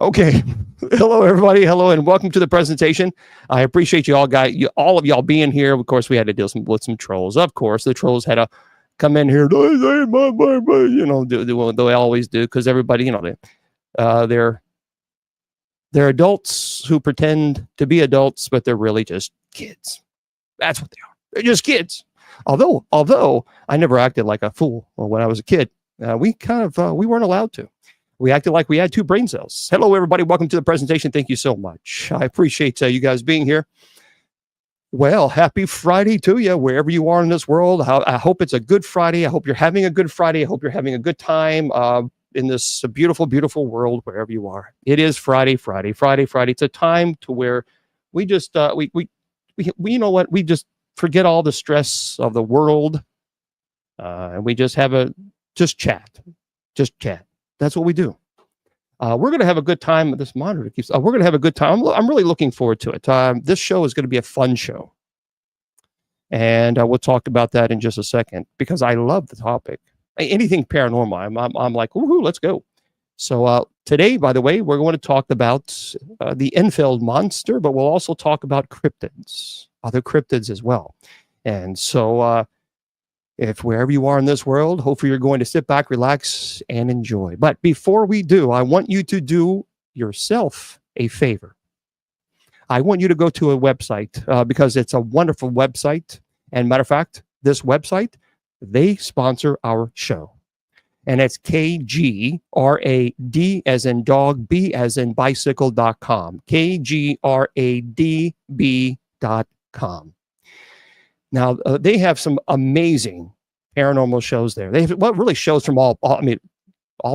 Okay. Hello, everybody. Hello, and welcome to the presentation. I appreciate all of y'all being here. Of course, we had to deal with some trolls. Of course, the trolls had to come in here, they always do, because everybody, they're adults who pretend to be adults, but they're really just kids. That's what they are. They're just kids. Although I never acted like a fool when I was a kid. We weren't allowed to. We acted like we had two brain cells. Hello, everybody. Welcome to the presentation. Thank you so much. I appreciate you guys being here. Well, happy Friday to you, wherever you are in this world. I hope it's a good Friday. I hope you're having a good Friday. I hope you're having a good time in this beautiful, beautiful world, wherever you are. It is Friday. It's a time to where we just, you know what? We just forget all the stress of the world. And we just chat. That's what we do. We're going to have a good time. This monitor keeps. We're going to have a good time. I'm really looking forward to it. This show is going to be a fun show, and we'll talk about that in just a second because I love the topic. Anything paranormal, I'm like, woohoo, let's go. So today, by the way, we're going to talk about the Enfield Monster, but we'll also talk about cryptids, other cryptids as well. And so. If wherever you are in this world, hopefully you're going to sit back, relax, and enjoy. But before we do, I want you to do yourself a favor. I want you to go to a website because it's a wonderful website. And matter of fact, this website, they sponsor our show. And it's KGRAD as in dog, B as in bicycle.com. KGRADB.com. Now, they have some amazing paranormal shows there. They have really shows from all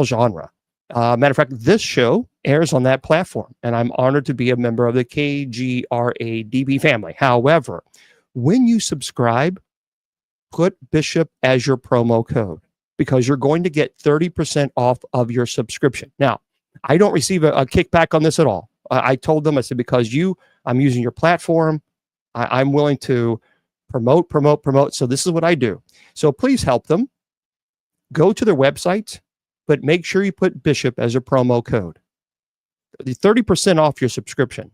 genre. Matter of fact, this show airs on that platform, and I'm honored to be a member of the KGRADB family. However, when you subscribe, put Bishop as your promo code because you're going to get 30% off of your subscription. Now, I don't receive a kickback on this at all. I told them, I said, because I'm using your platform, I'm willing to promote. So this is what I do. So please help them. Go to their website, but make sure you put Bishop as a promo code. The 30% off your subscription.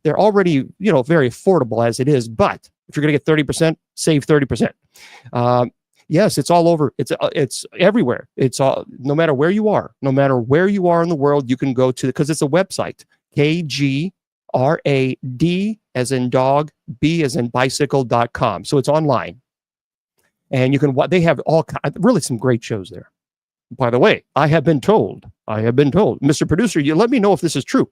They're already, very affordable as it is, but if you're going to get 30%, save 30%. Yes, it's all over. It's everywhere. It's all, no matter where you are in the world, you can go to, because it's a website, KGRAD as in dog, B as in bicycle.com. So it's online. And they have really some great shows there. By the way, I have been told, Mr. Producer, you let me know if this is true.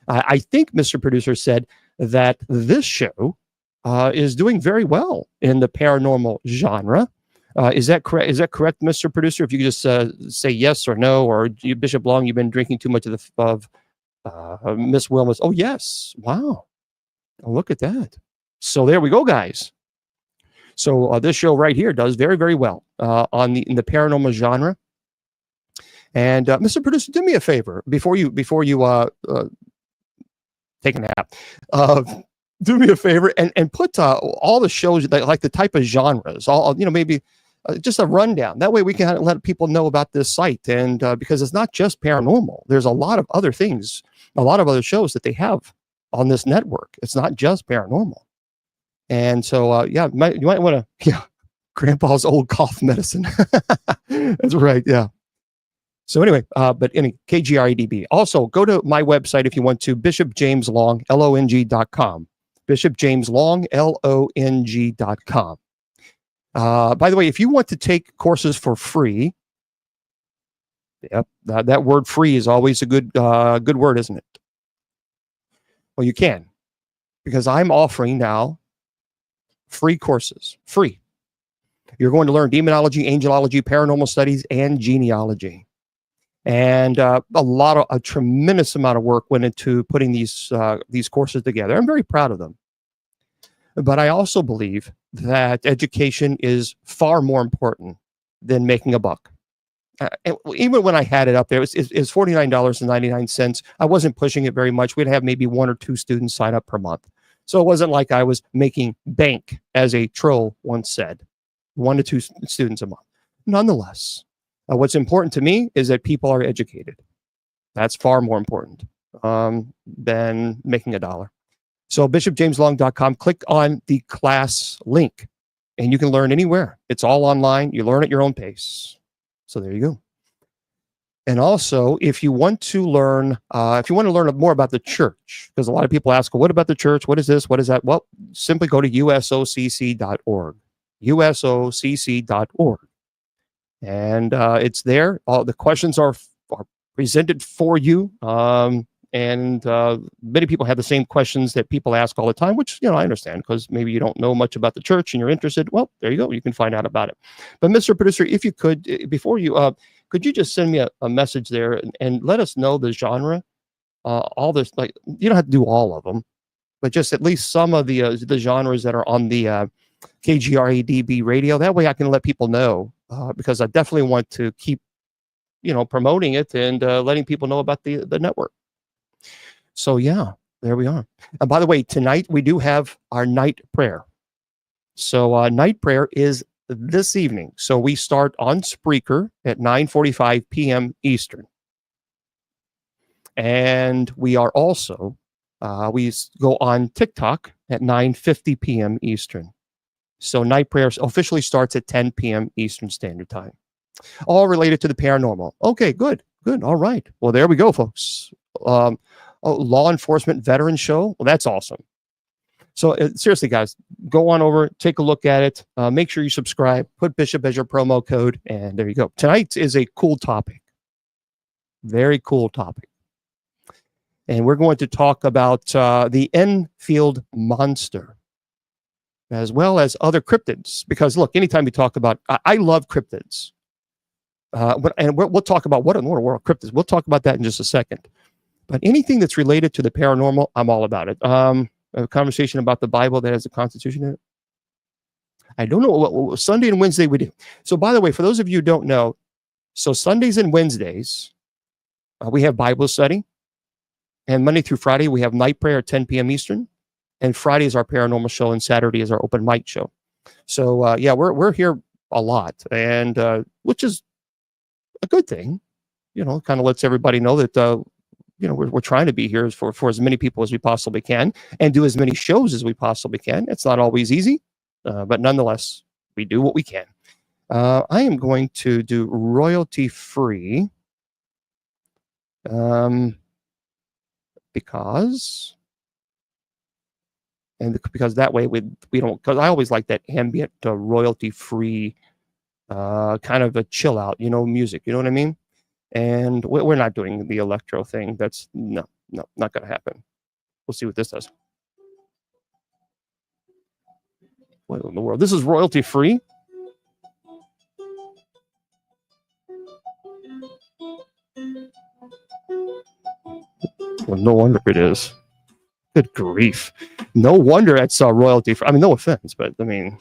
I think Mr. Producer said that this show is doing very well in the paranormal genre. Is that correct? Is that correct, Mr. Producer? If you could just say yes or no, or Bishop Long, you've been drinking too much of Miss Wilma's. Oh, yes. Wow. Oh, look at that. So there we go, guys. So this show right here does very, very well in the paranormal genre. And Mr. Producer, do me a favor before you take a nap. Do me a favor and put all the shows like the type of genres. Maybe just a rundown. That way we can let people know about this site. And because it's not just paranormal, there's a lot of other things, a lot of other shows that they have on this network. It's not just paranormal. And so, you might want to, Grandpa's old cough medicine. That's right. Yeah. So anyway, KGRADB. Also, go to my website if you want to, bishopjameslong, LONG.com. bishopjameslong, LONG.com. By the way, if you want to take courses for free, that word free is always a good word, isn't it? Well, you can, because I'm offering now free courses. Free. You're going to learn demonology, angelology, paranormal studies, and genealogy. And a tremendous amount of work went into putting these courses together. I'm very proud of them. But I also believe that education is far more important than making a buck. Even when I had it up there, it was $49.99. I wasn't pushing it very much. We'd have maybe 1 or 2 students sign up per month. So it wasn't like I was making bank, as a troll once said, 1 to 2 students a month. Nonetheless, what's important to me is that people are educated. That's far more important. than making $1. So bishopjameslong.com, click on the class link and you can learn anywhere. It's all online. You learn at your own pace. So there you go. And also, if you want to learn more about the church, because a lot of people ask, well, what about the church? What is this? What is that? Well, simply go to usocc.org, usocc.org. And it's there. All the questions are presented for you. And many people have the same questions that people ask all the time, which, I understand, because maybe you don't know much about the church and you're interested. Well, there you go. You can find out about it. But Mr. Producer, if you could, before you, could you just send me a message there and let us know the genre? All this, like, you don't have to do all of them, but just at least some of the genres that are on the KGRADB radio. That way I can let people know, because I definitely want to keep, promoting it and letting people know about the network. So yeah, there we are. And by the way, tonight we do have our night prayer. So night prayer is this evening. So we start on Spreaker at 9:45 p.m. Eastern. And we are also, we go on TikTok at 9:50 p.m. Eastern. So night prayer officially starts at 10 p.m. Eastern Standard Time. All related to the paranormal. Okay, good. All right. Well, there we go, folks. Law enforcement veteran show. Well, that's awesome. So seriously, guys, go on over, take a look at it. Make sure you subscribe, put Bishop as your promo code, and there you go. Tonight is a cool topic. Very cool topic. And we're going to talk about the Enfield Monster, as well as other cryptids. Because look, anytime we talk about, I love cryptids. And we'll talk about what in the world cryptids. We'll talk about that in just a second. But anything that's related to the paranormal, I'm all about it. A conversation about the Bible that has the Constitution in it. I don't know what Sunday and Wednesday we do. So by the way, for those of you who don't know, so Sundays and Wednesdays, we have Bible study. And Monday through Friday, we have night prayer at 10 p.m. Eastern. And Friday is our paranormal show, and Saturday is our open mic show. So yeah, we're here a lot, and which is a good thing. Kind of lets everybody know that we're trying to be here for as many people as we possibly can and do as many shows as we possibly can. It's not always easy, but nonetheless, we do what we can. I am going to do royalty free because that way we don't, because I always like that ambient royalty free kind of a chill out, music. You know what I mean? And we're not doing the electro thing. That's no, not going to happen. We'll see what this does. What in the world? This is royalty free. Well, no wonder it is. Good grief. No wonder that's royalty free. I mean, no offense, but I mean,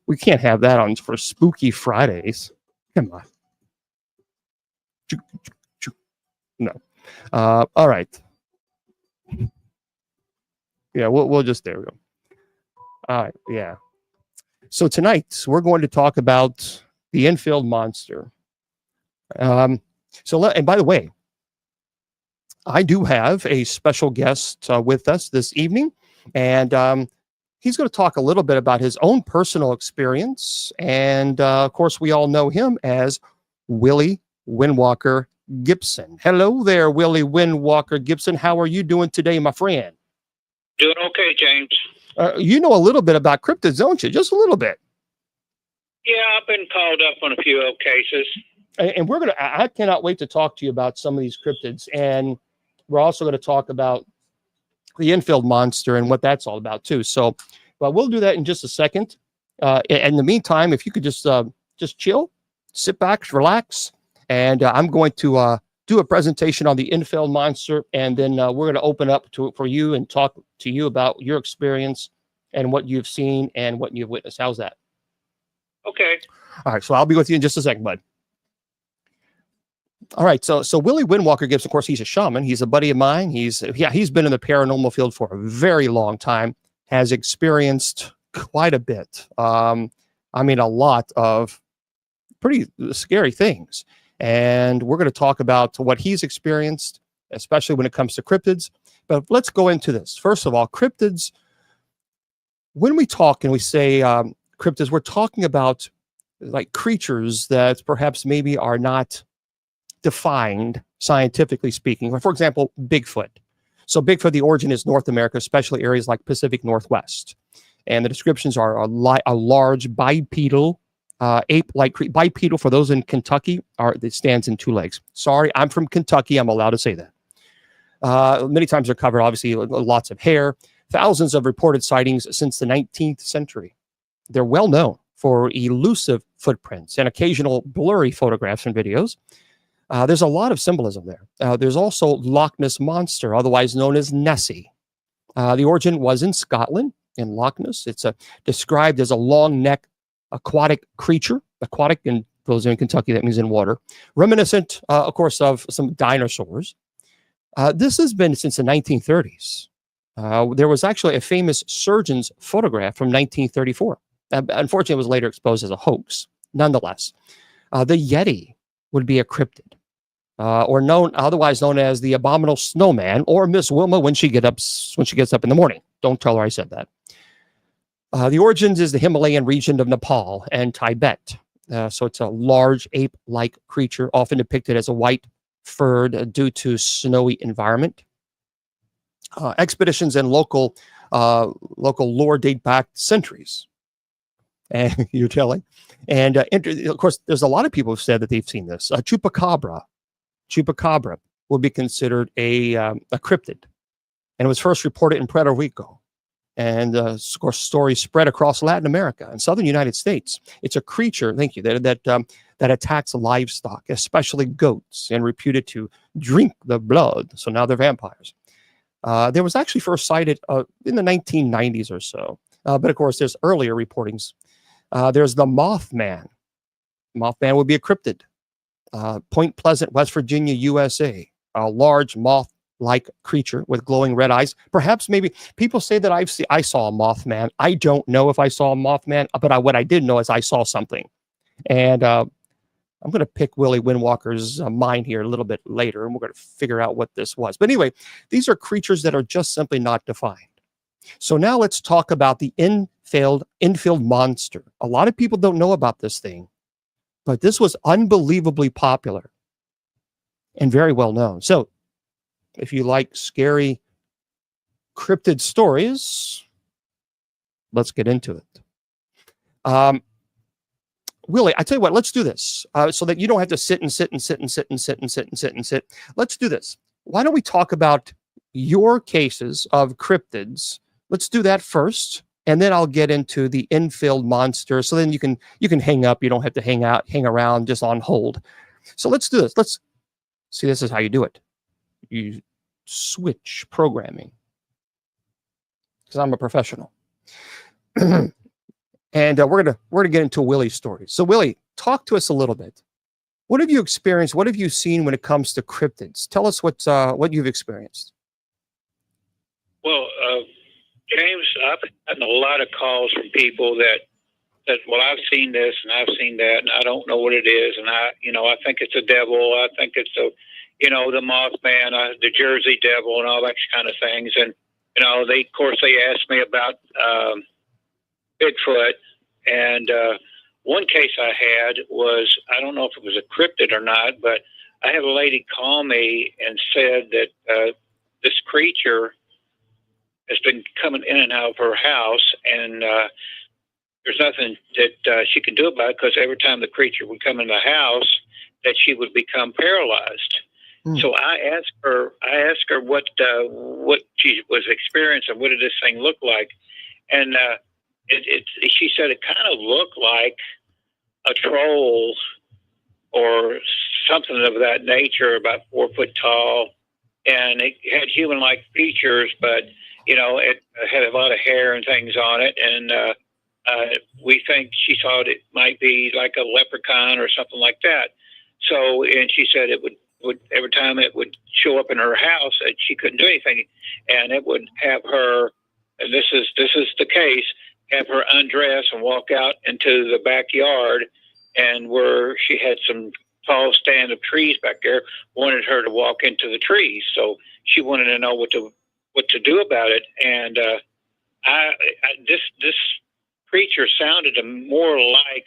we can't have that on for Spooky Fridays. Come on. No. All right. Yeah, we'll just, there we go. All right, yeah. So tonight we're going to talk about the Enfield Monster. And by the way, I do have a special guest with us this evening, and he's going to talk a little bit about his own personal experience. And of course, we all know him as Willie Windwalker Gibson. Hello there, Willie Windwalker Gibson. How are you doing today, my friend? Doing okay, James. You know a little bit about cryptids, don't you? Just a little bit. Yeah, I've been called up on a few old cases. And I cannot wait to talk to you about some of these cryptids. And we're also going to talk about the Enfield Monster and what that's all about too. So, but we'll do that in just a second. In the meantime, if you could just chill, sit back, relax, and I'm going to do a presentation on the Enfield Monster, and then we're going to open up for you and talk to you about your experience and what you've seen and what you've witnessed. How's that? Okay. All right. So I'll be with you in just a second, bud. All right. So Willie Windwalker Gibson, of course, he's a shaman. He's a buddy of mine. He's been in the paranormal field for a very long time, has experienced quite a bit. I mean, a lot of pretty scary things. And we're going to talk about what he's experienced especially when it comes to cryptids. But let's go into this. First of all, cryptids, when we talk and we say cryptids, we're talking about like creatures that perhaps maybe are not defined scientifically speaking. For example, Bigfoot. So Bigfoot, the origin is North America, especially areas like Pacific Northwest. And the descriptions are a large bipedal ape-like creature. Bipedal, for those in Kentucky, it stands in two legs. Sorry, I'm from Kentucky. I'm allowed to say that. Many times they're covered, obviously, lots of hair. Thousands of reported sightings since the 19th century. They're well known for elusive footprints and occasional blurry photographs and videos. There's a lot of symbolism there. There's also Loch Ness Monster, otherwise known as Nessie. The origin was in Scotland, in Loch Ness. It's described as a long-necked aquatic creature. Aquatic, in those in Kentucky, that means in water. Reminiscent, of course, of some dinosaurs. This has been since the 1930s. There was actually a famous surgeon's photograph from 1934. Unfortunately, it was later exposed as a hoax. Nonetheless, the Yeti would be a cryptid, or otherwise known as the Abominable Snowman, or Miss Wilma when she gets up in the morning. Don't tell her I said that. The origins is the Himalayan region of Nepal and Tibet. So it's a large ape-like creature, often depicted as a white furred due to snowy environment. Expeditions and local lore date back centuries. And you're telling. And of course, there's a lot of people who've said that they've seen this. Chupacabra will be considered a cryptid, and it was first reported in Puerto Rico. And of course, stories spread across Latin America and southern United States. It's a creature, thank you, that attacks livestock, especially goats, and reputed to drink the blood. So now they're vampires. There was actually first sighted in the 1990s or so. But of course, there's earlier reportings. There's the Mothman. Mothman would be a cryptid. Point Pleasant, West Virginia, USA. A large moth-like creature with glowing red eyes. Perhaps maybe people say that I saw a Mothman. I don't know if I saw a Mothman, but what I did know is I saw something. And I'm going to pick Willie Windwalker's mind here a little bit later, and we're going to figure out what this was. But anyway, these are creatures that are just simply not defined. So now let's talk about the Enfield Monster. A lot of people don't know about this thing, but this was unbelievably popular and very well known. So if you like scary cryptid stories, let's get into it. Willie, I tell you what, let's do this so that you don't have to sit. Let's do this. Why don't we talk about your cases of cryptids? Let's do that first, and then I'll get into the Enfield Monster. So then you can hang up. You don't have to hang around just on hold. So let's do this. Let's see. This is how you do it. You switch programming, because I'm a professional. And we're gonna get into Willie's story. So Willie, talk to us a little bit. What have you experienced? What have you seen when it comes to cryptids? Tell us what you've experienced. Well, James, I've gotten a lot of calls from people that well, I've seen this and I've seen that, and I don't know what it is, and I think it's a devil. I think it's the Mothman, the Jersey Devil, and all that kind of things. And of course they asked me about Bigfoot. And one case I had was, I don't know if it was a cryptid or not, but I had a lady call me and said that this creature has been coming in and out of her house, and there's nothing that she can do about it, because every time the creature would come in the house, that she would become paralyzed. So I asked her what she was experiencing, what did this thing look like, and she said it kind of looked like a troll or something of that nature, about 4 foot tall, and it had human-like features, but it had a lot of hair and things on it, and we think she thought it might be like a leprechaun or something like that. So, and she said it would every time it would show up in her house, that she couldn't do anything, and it would have her, and this is the case, have her undress and walk out into the backyard, and where she had some tall stand of trees back there, wanted her to walk into the trees. So she wanted to know what to do about it. And this creature sounded more like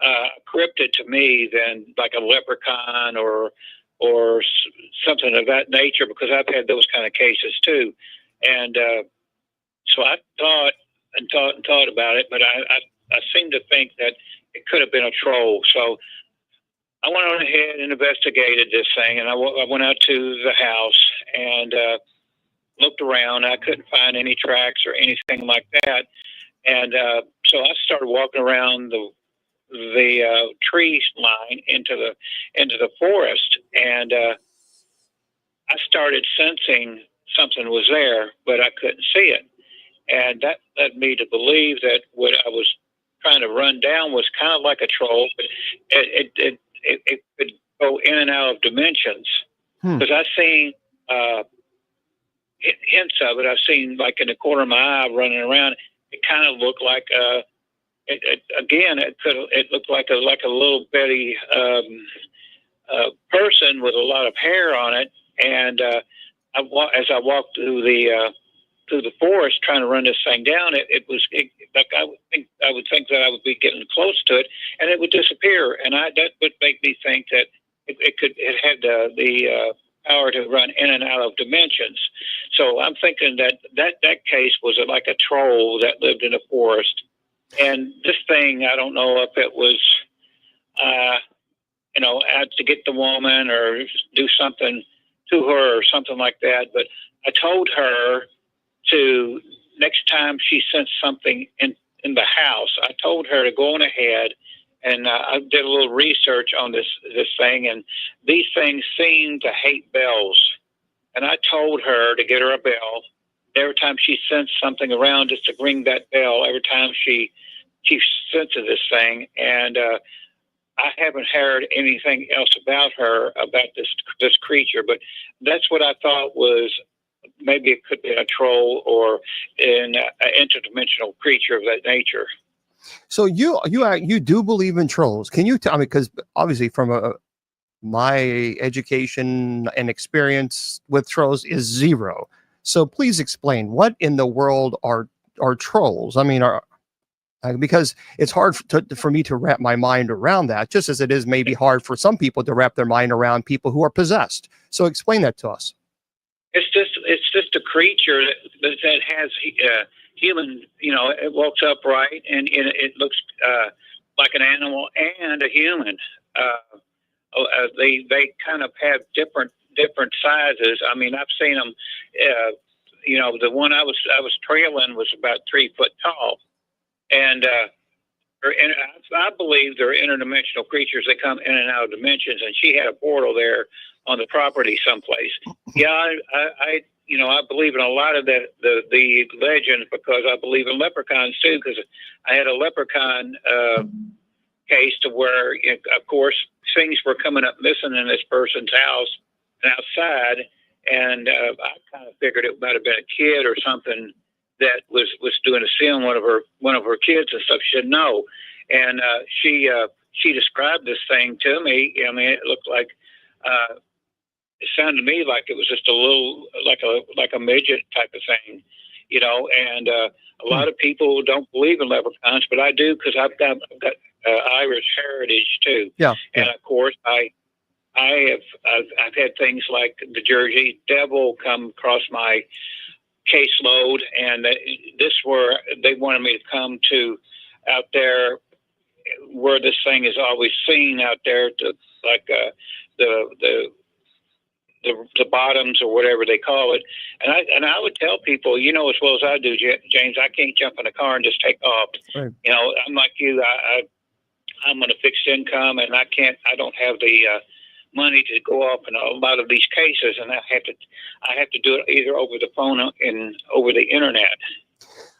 a cryptid to me than like a leprechaun or something of that nature, because I've had those kind of cases too. And so I thought about it, but I seem to think that it could have been a troll. So I went on ahead and investigated this thing, and I went out to the house and looked around. I couldn't find any tracks or anything like that. And so I started walking around the tree line into the forest, and I started sensing something was there, but I couldn't see it. And that led me to believe that what I was trying to run down was kind of like a troll, but it could go in and out of dimensions. Because I've seen hints of it. I've seen, like, in the corner of my eye running around. It kind of looked like it looked like a little bitty person with a lot of hair on it. And as I walked through the forest trying to run this thing down, like I would think that I would be getting close to it, and it would disappear. And that would make me think that it had the power to run in and out of dimensions. So I'm thinking that case was like a troll that lived in the forest. And this thing, I don't know if it was, out to get the woman or do something to her or something like that. But I told her to, next time she sensed something in the house, I told her to go on ahead. And I did a little research on this thing, and these things seem to hate bells. And I told her to get her a bell every time she sensed something around, just to ring that bell every time she senses this thing. And I haven't heard anything else about her, about this creature, but that's what I thought was, maybe it could be a troll or an interdimensional creature of that nature. So you do believe in trolls? Can you tell me? Because obviously, from my education and experience with trolls is zero. So please explain, what in the world are trolls? I mean, because it's hard for me to wrap my mind around that, just as it is maybe hard for some people to wrap their mind around people who are possessed. So explain that to us. It's just a creature that has human, it walks upright, and it looks like an animal and a human. They kind of have different sizes. I mean, I've seen them. The one I was trailing was about 3 foot tall, and I believe they're interdimensional creatures. They come in and out of dimensions, and she had a portal there on the property someplace. Yeah, I believe in a lot of the legends, because I believe in leprechauns too, because I had a leprechaun case to where, of course, things were coming up missing in this person's house and outside, and I kind of figured it might have been a kid or something that was doing a sin, one of her kids and stuff. She didn't know, and she described this thing to me. I mean, it looked like. It sounded to me like it was just a little, like a midget type of thing, and a lot of people don't believe in leprechauns, but I do, because I've got Irish heritage too. Yeah. And of course I've had things like the Jersey Devil come across my caseload, and they wanted me to come to out there where this thing is always seen out there, to like the bottoms or whatever they call it. And I would tell people, as well as I do, James, I can't jump in a car and just take off. Right. I'm like you. I'm on a fixed income, and I don't have the money to go off in a lot of these cases, and I have to do it either over the phone and over the internet.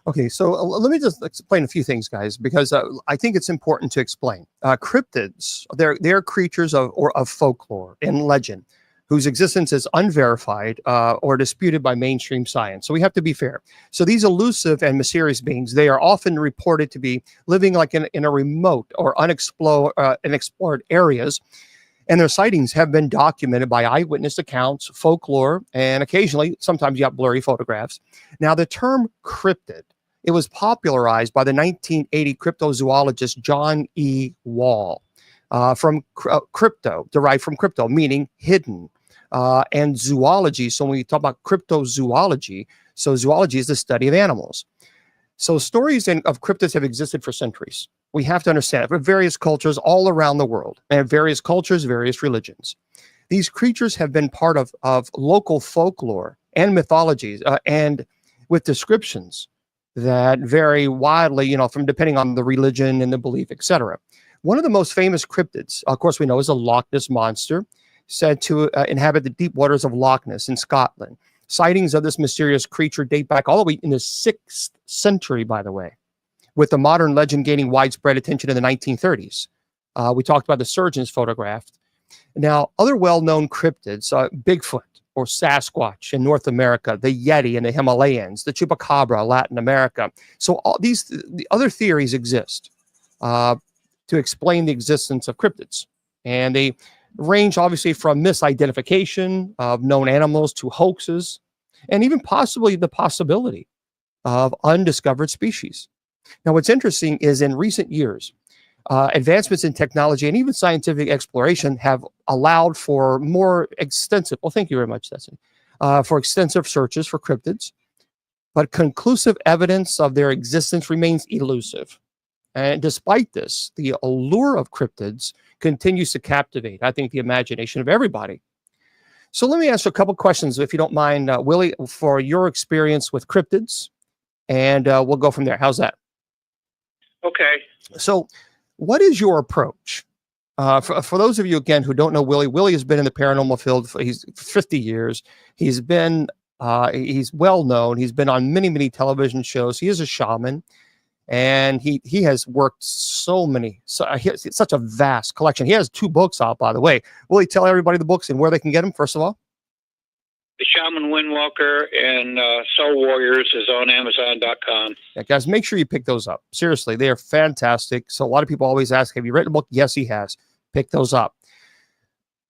Okay, so let me just explain a few things, guys, because I think it's important to explain. Cryptids, they're creatures of folklore and legend, whose existence is unverified or disputed by mainstream science. So we have to be fair. So these elusive and mysterious beings, they are often reported to be living like in a remote or unexplored areas. And their sightings have been documented by eyewitness accounts, folklore, and occasionally, sometimes you have blurry photographs. Now, the term cryptid, it was popularized by the 1980 cryptozoologist John E. Wall from crypto, derived from crypto, meaning hidden, and zoology. So when we talk about cryptozoology, so zoology is the study of animals. So stories of cryptids have existed for centuries. We have to understand it for various cultures all around the world, and various cultures, various religions. These creatures have been part of local folklore and mythologies, and with descriptions that vary widely, from depending on the religion and the belief, etc. One of the most famous cryptids, of course, we know is the Loch Ness Monster, said to inhabit the deep waters of Loch Ness in Scotland. Sightings of this mysterious creature date back all the way in the 6th century, by the way, with the modern legend gaining widespread attention in the 1930s. We talked about the surgeon's photograph. Now, other well-known cryptids, Bigfoot or Sasquatch in North America, the Yeti in the Himalayas, the Chupacabra, Latin America. So all the other theories exist to explain the existence of cryptids. And they range obviously from misidentification of known animals to hoaxes, and even possibly the possibility of undiscovered species. Now, what's interesting is in recent years, advancements in technology and even scientific exploration have allowed for more extensive, well, thank you very much, Destiny, for extensive searches for cryptids, but conclusive evidence of their existence remains elusive. And despite this, the allure of cryptids continues to captivate, I think, the imagination of everybody. So let me ask you a couple questions, if you don't mind, Willie, for your experience with cryptids, and we'll go from there. How's that? Okay. So what is your approach? For those of you, again, who don't know Willie, Willie has been in the paranormal field for 50 years. He's well known. He's been on many, many television shows. He is a shaman. And he has worked he has such a vast collection. He has 2 books out, by the way. Will he tell everybody the books and where they can get them, first of all? The Shaman Windwalker and Soul Warriors is on Amazon.com. Yeah, guys, make sure you pick those up. Seriously, they are fantastic. So a lot of people always ask, have you written a book? Yes, he has. Pick those up.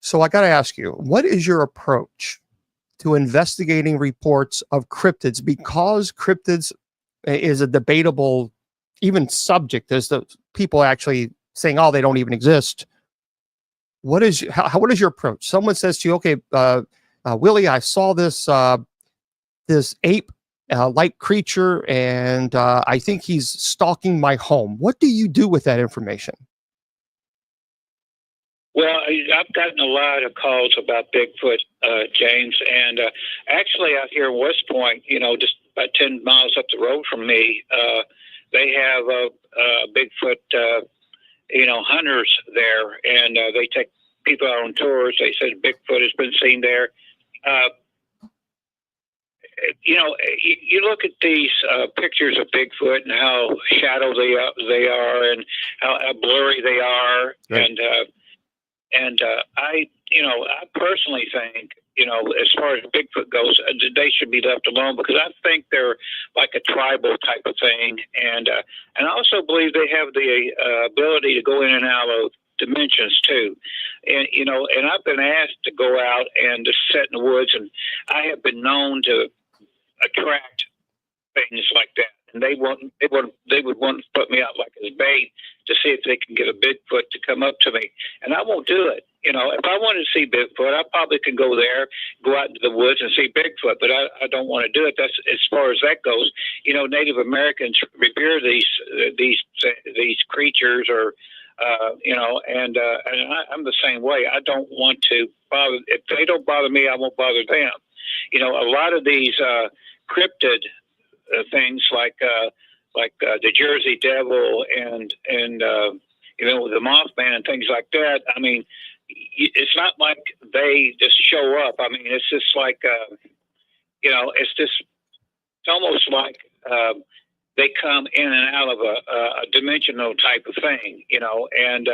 So I got to ask you, what is your approach to investigating reports of cryptids? Because cryptids is a debatable even subject. There's the people actually saying, oh, they don't even exist. What is your approach? Someone says to you, okay, Willie, I saw this ape like creature, and I think he's stalking my home. What do you do with that information? Well, I've gotten a lot of calls about Bigfoot, James, and actually out here in West Point, just about 10 miles up the road from me, they have Bigfoot, hunters there, and they take people out on tours. They said Bigfoot has been seen there. You look at these pictures of Bigfoot and how shadow they are, and how blurry they are, right. and I personally think, as far as Bigfoot goes, they should be left alone, because I think they're like a tribal type of thing, and I also believe they have the ability to go in and out of dimensions too, and and I've been asked to go out and just sit in the woods, and I have been known to attract things like that. And they would want to put me out like as bait to see if they can get a Bigfoot to come up to me. And I won't do it. If I wanted to see Bigfoot, I probably could go there, go out into the woods and see Bigfoot, but I don't want to do it. That's as far as that goes. Native Americans revere these creatures, or and I'm the same way. I don't want to bother. If they don't bother me, I won't bother them. A lot of these cryptid things like the Jersey Devil and the Mothman and things like that. I mean, it's not like they just show up. I mean, it's just like it's almost like they come in and out of a dimensional type of thing, and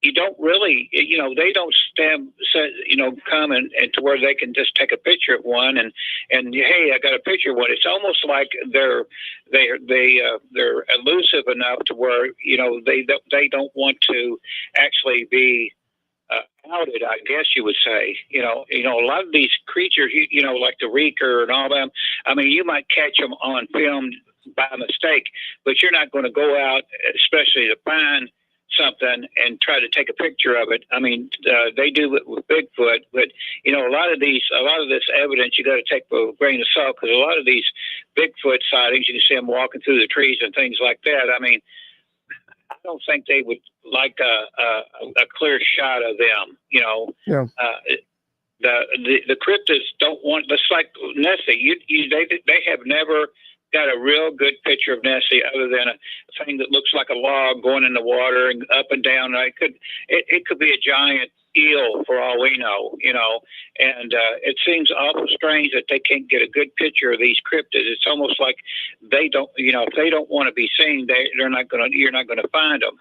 you don't really, they don't come and to where they can just take a picture of one and hey, I got a picture of one. It's almost like they're elusive enough to where they don't want to actually be outed, I guess you would say. A lot of these creatures, like the reeker and all them. I mean, you might catch them on film by mistake, but you're not going to go out, especially to find something and try to take a picture of it. I mean, they do it with Bigfoot, but a lot of this evidence you got to take with a grain of salt, because a lot of these Bigfoot sightings, you can see them walking through the trees and things like that. I mean, I don't think they would like a clear shot of them. Yeah. The cryptids don't want. That's like Nessie. They have never got a real good picture of Nessie, other than a thing that looks like a log going in the water and up and down. It could be a giant eel for all we know, and it seems awful strange that they can't get a good picture of these cryptids. It's almost like they don't, if they don't want to be seen, you're not going to find them.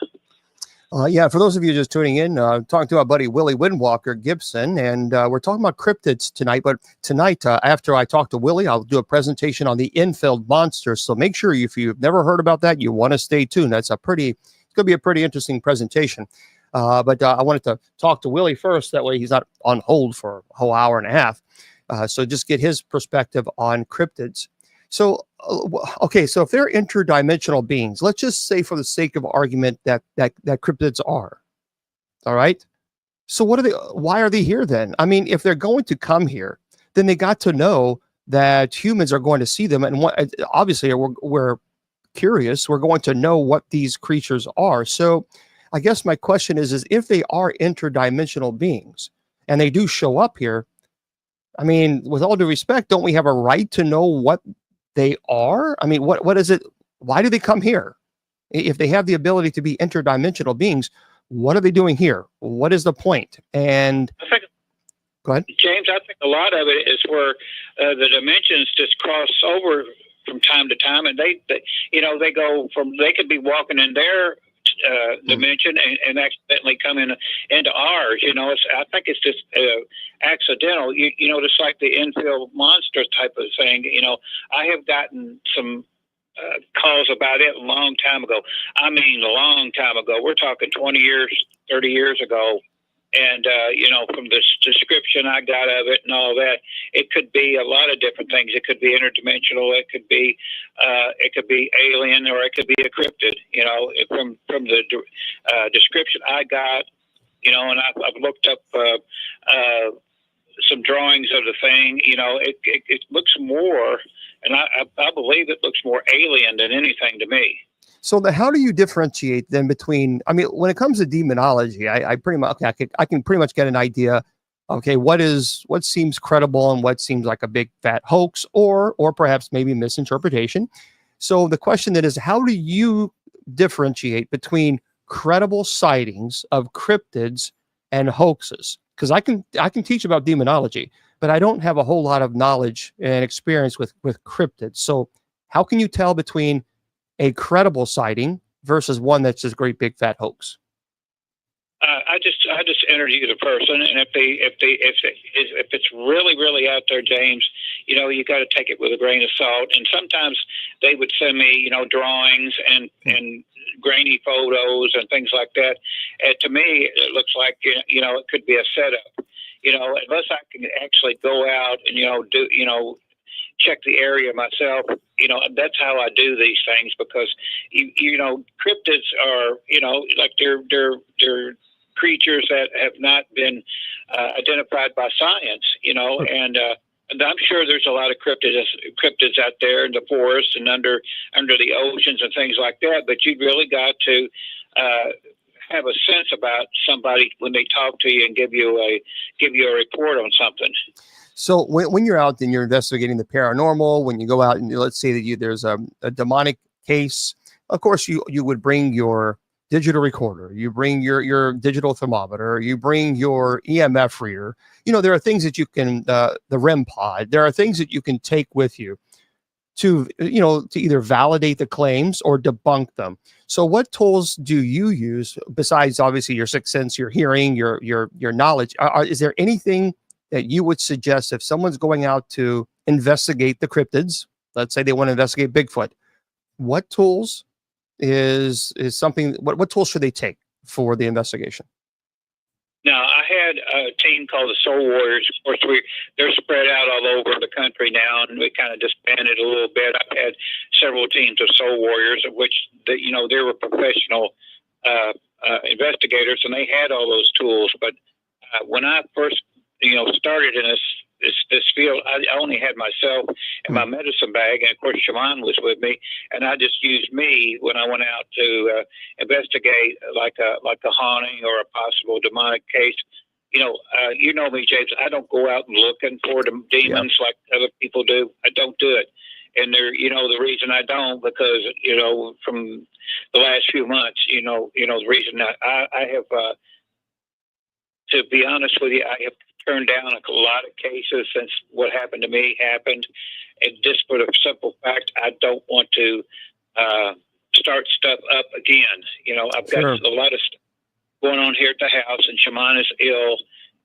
Yeah, for those of you just tuning in, talking to our buddy Willie Windwalker Gibson, and we're talking about cryptids tonight. But tonight, after I talk to Willie, I'll do a presentation on the Enfield Monster. So make sure if you've never heard about that, you want to stay tuned. It's going to be a pretty interesting presentation. But I wanted to talk to Willie first. That way he's not on hold for a whole hour and a half. So just get his perspective on cryptids. So, okay, so if they're interdimensional beings, let's just say for the sake of argument that cryptids are, all right? So why are they here then? I mean, if they're going to come here, then they got to know that humans are going to see them. And obviously we're curious, we're going to know what these creatures are. So I guess my question is if they are interdimensional beings and they do show up here, I mean, with all due respect, don't we have a right to know what they are? I mean, what is it? Why do they come here? If they have the ability to be interdimensional beings, what are they doing here? What is the point? And go ahead, James. I think a lot of it is where the dimensions just cross over from time to time, and they go from, they could be walking in their dimension and accidentally come into ours. I think it's just accidental. Just like the Enfield Monster type of thing. I have gotten some calls about it a long time ago. I mean, a long time ago. We're talking 20 years, 30 years ago. And, from the description I got of it and all that, it could be a lot of different things. It could be interdimensional. It could be alien, or it could be a cryptid, from the description I got, and I've looked up some drawings of the thing. It looks more, and I believe it looks more alien than anything to me. So how do you differentiate then between, I mean, when it comes to demonology, I pretty much, I can pretty much get an idea, okay, what seems credible and what seems like a big fat hoax or perhaps maybe misinterpretation. So the question then is, how do you differentiate between credible sightings of cryptids and hoaxes? Because I can teach about demonology, but I don't have a whole lot of knowledge and experience with cryptids. So how can you tell between a credible sighting versus one that's just great big fat hoax? I just interview the person, and if it's really out there, James, you got to take it with a grain of salt. And sometimes they would send me, drawings and grainy photos and things like that. And to me, it looks like it could be a setup. Unless I can actually go out and do check the area myself. That's how I do these things, because cryptids are like they're creatures that have not been identified by science. And I'm sure there's a lot of cryptids out there in the forest and under the oceans and things like that. But you really got to have a sense about somebody when they talk to you and give you a report on something. So when you're out and you're investigating the paranormal, when you go out and let's say that there's a demonic case, of course you would bring your digital recorder, you bring your digital thermometer, you bring your EMF reader. There are things that you can, the REM pod, there are things that you can take with you to either validate the claims or debunk them. So what tools do you use besides obviously your sixth sense, your hearing, your knowledge? Is there anything that you would suggest if someone's going out to investigate the cryptids? Let's say they want to investigate Bigfoot. What tools is something? What tools should they take for the investigation? Now, I had a team called the Soul Warriors. Of course, they're spread out all over the country now, and we kind of disbanded a little bit. I've had several teams of Soul Warriors, of which they were professional investigators, and they had all those tools. But when I first started in this field, I only had myself and my medicine bag, and of course Shaman was with me, and I just used me when I went out to investigate like a haunting or a possible demonic case. You know me, James. I don't go out and looking for the demons like other people do. I don't do it. And the reason I don't, because from the last few months, the reason I have, to be honest with you, I have turned down a lot of cases since what happened to me happened, and just for the simple fact I don't want to start stuff up again. I've got a lot of stuff going on here at the house, and Shaman is ill,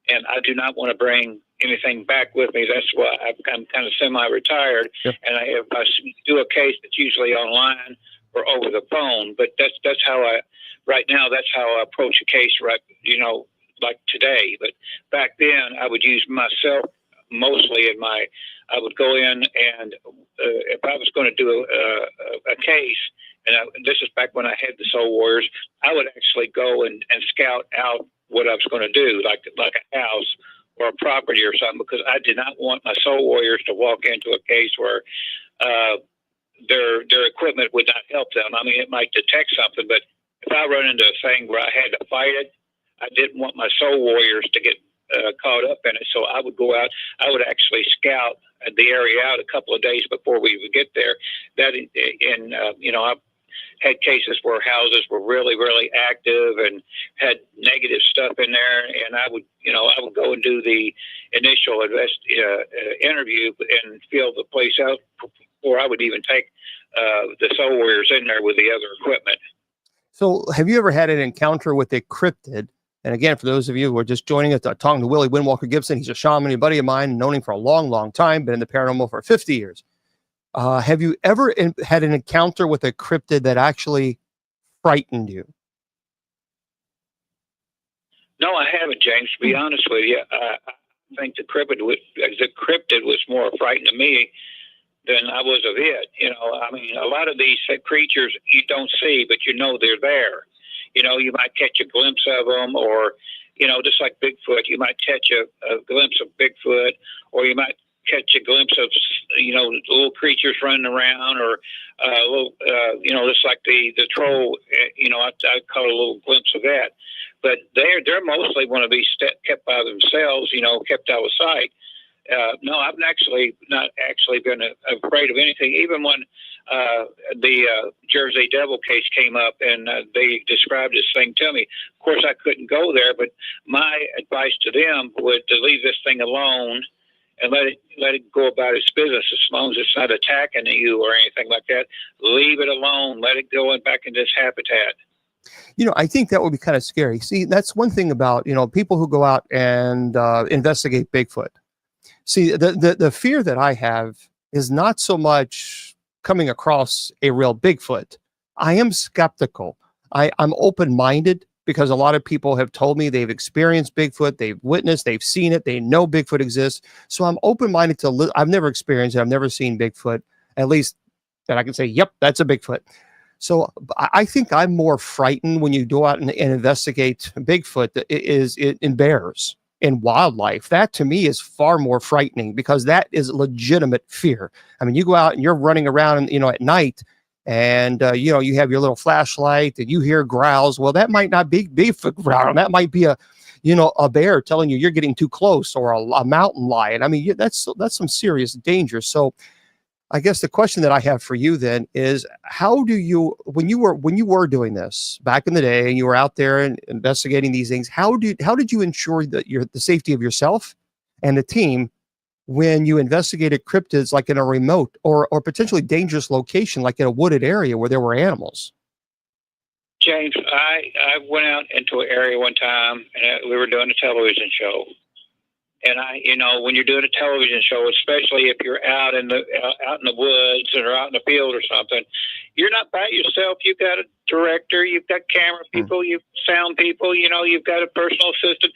and I do not want to bring anything back with me. That's why I'm kind of semi-retired, and I do a case that's usually online or over the phone. But that's how right now. That's how I approach a case, right? Like today. But back then, I would use myself mostly I would go in, and if I was going to do a case, and this is back when I had the Soul Warriors, I would actually go and scout out what I was going to do, like a house or a property or something, because I did not want my Soul Warriors to walk into a case where their equipment would not help them. I mean, it might detect something, but if I run into a thing where I had to fight it, I didn't want my Soul Warriors to get caught up in it. So I would go out. I would actually scout the area out a couple of days before we would get there. I've had cases where houses were really, really active and had negative stuff in there, and I would go and do the initial interview and feel the place out before I would even take the Soul Warriors in there with the other equipment. So, have you ever had an encounter with a cryptid? And again, for those of you who are just joining us, talking to Willie Windwalker Gibson, he's a shaman, a buddy of mine, known him for a long, long time, been in the paranormal for 50 years. Have you ever had an encounter with a cryptid that actually frightened you? No, I haven't, James. To be honest with you, I think the cryptid was more frightened of me than I was of it. I mean, a lot of these creatures you don't see, but they're there. You might catch a glimpse of them, or, just like Bigfoot, you might catch a glimpse of Bigfoot, or you might catch a glimpse of, little creatures running around, or just like the troll, I caught a little glimpse of that. But they're mostly want to be kept by themselves, kept out of sight. No, I've not actually been afraid of anything. Even when the Jersey Devil case came up and they described this thing to me, of course I couldn't go there, but my advice to them would to leave this thing alone and let it go about its business. As long as it's not attacking you or anything like that, leave it alone. Let it go back into its habitat. I think that would be kind of scary. See, that's one thing about, people who go out and investigate Bigfoot. See, the fear that I have is not so much coming across a real Bigfoot. I am skeptical. I'm open-minded, because a lot of people have told me they've experienced Bigfoot, they've witnessed, they've seen it, they know Bigfoot exists. So I'm open-minded to, I've never experienced it, I've never seen Bigfoot, at least that I can say, yep, that's a Bigfoot. So I think I'm more frightened when you go out and investigate Bigfoot in bears, in wildlife. That to me is far more frightening, because that is legitimate fear. I mean, you go out and you're running around, at night, and you have your little flashlight and you hear growls. Well, that might not be Bigfoot growling. That might be a bear telling you you're getting too close, or a mountain lion. I mean, that's some serious danger. So I guess the question that I have for you then is, how do you, when you were doing this back in the day and you were out there and investigating these things, how did you ensure that the safety of yourself and the team when you investigated cryptids, like in a remote or potentially dangerous location, like in a wooded area where there were animals? James, I went out into an area one time, and we were doing a television show. And when you're doing a television show, especially if you're out in the woods or out in the field or something, you're not by yourself. You got director, you've got camera people, you've sound people, you've got a personal assistant.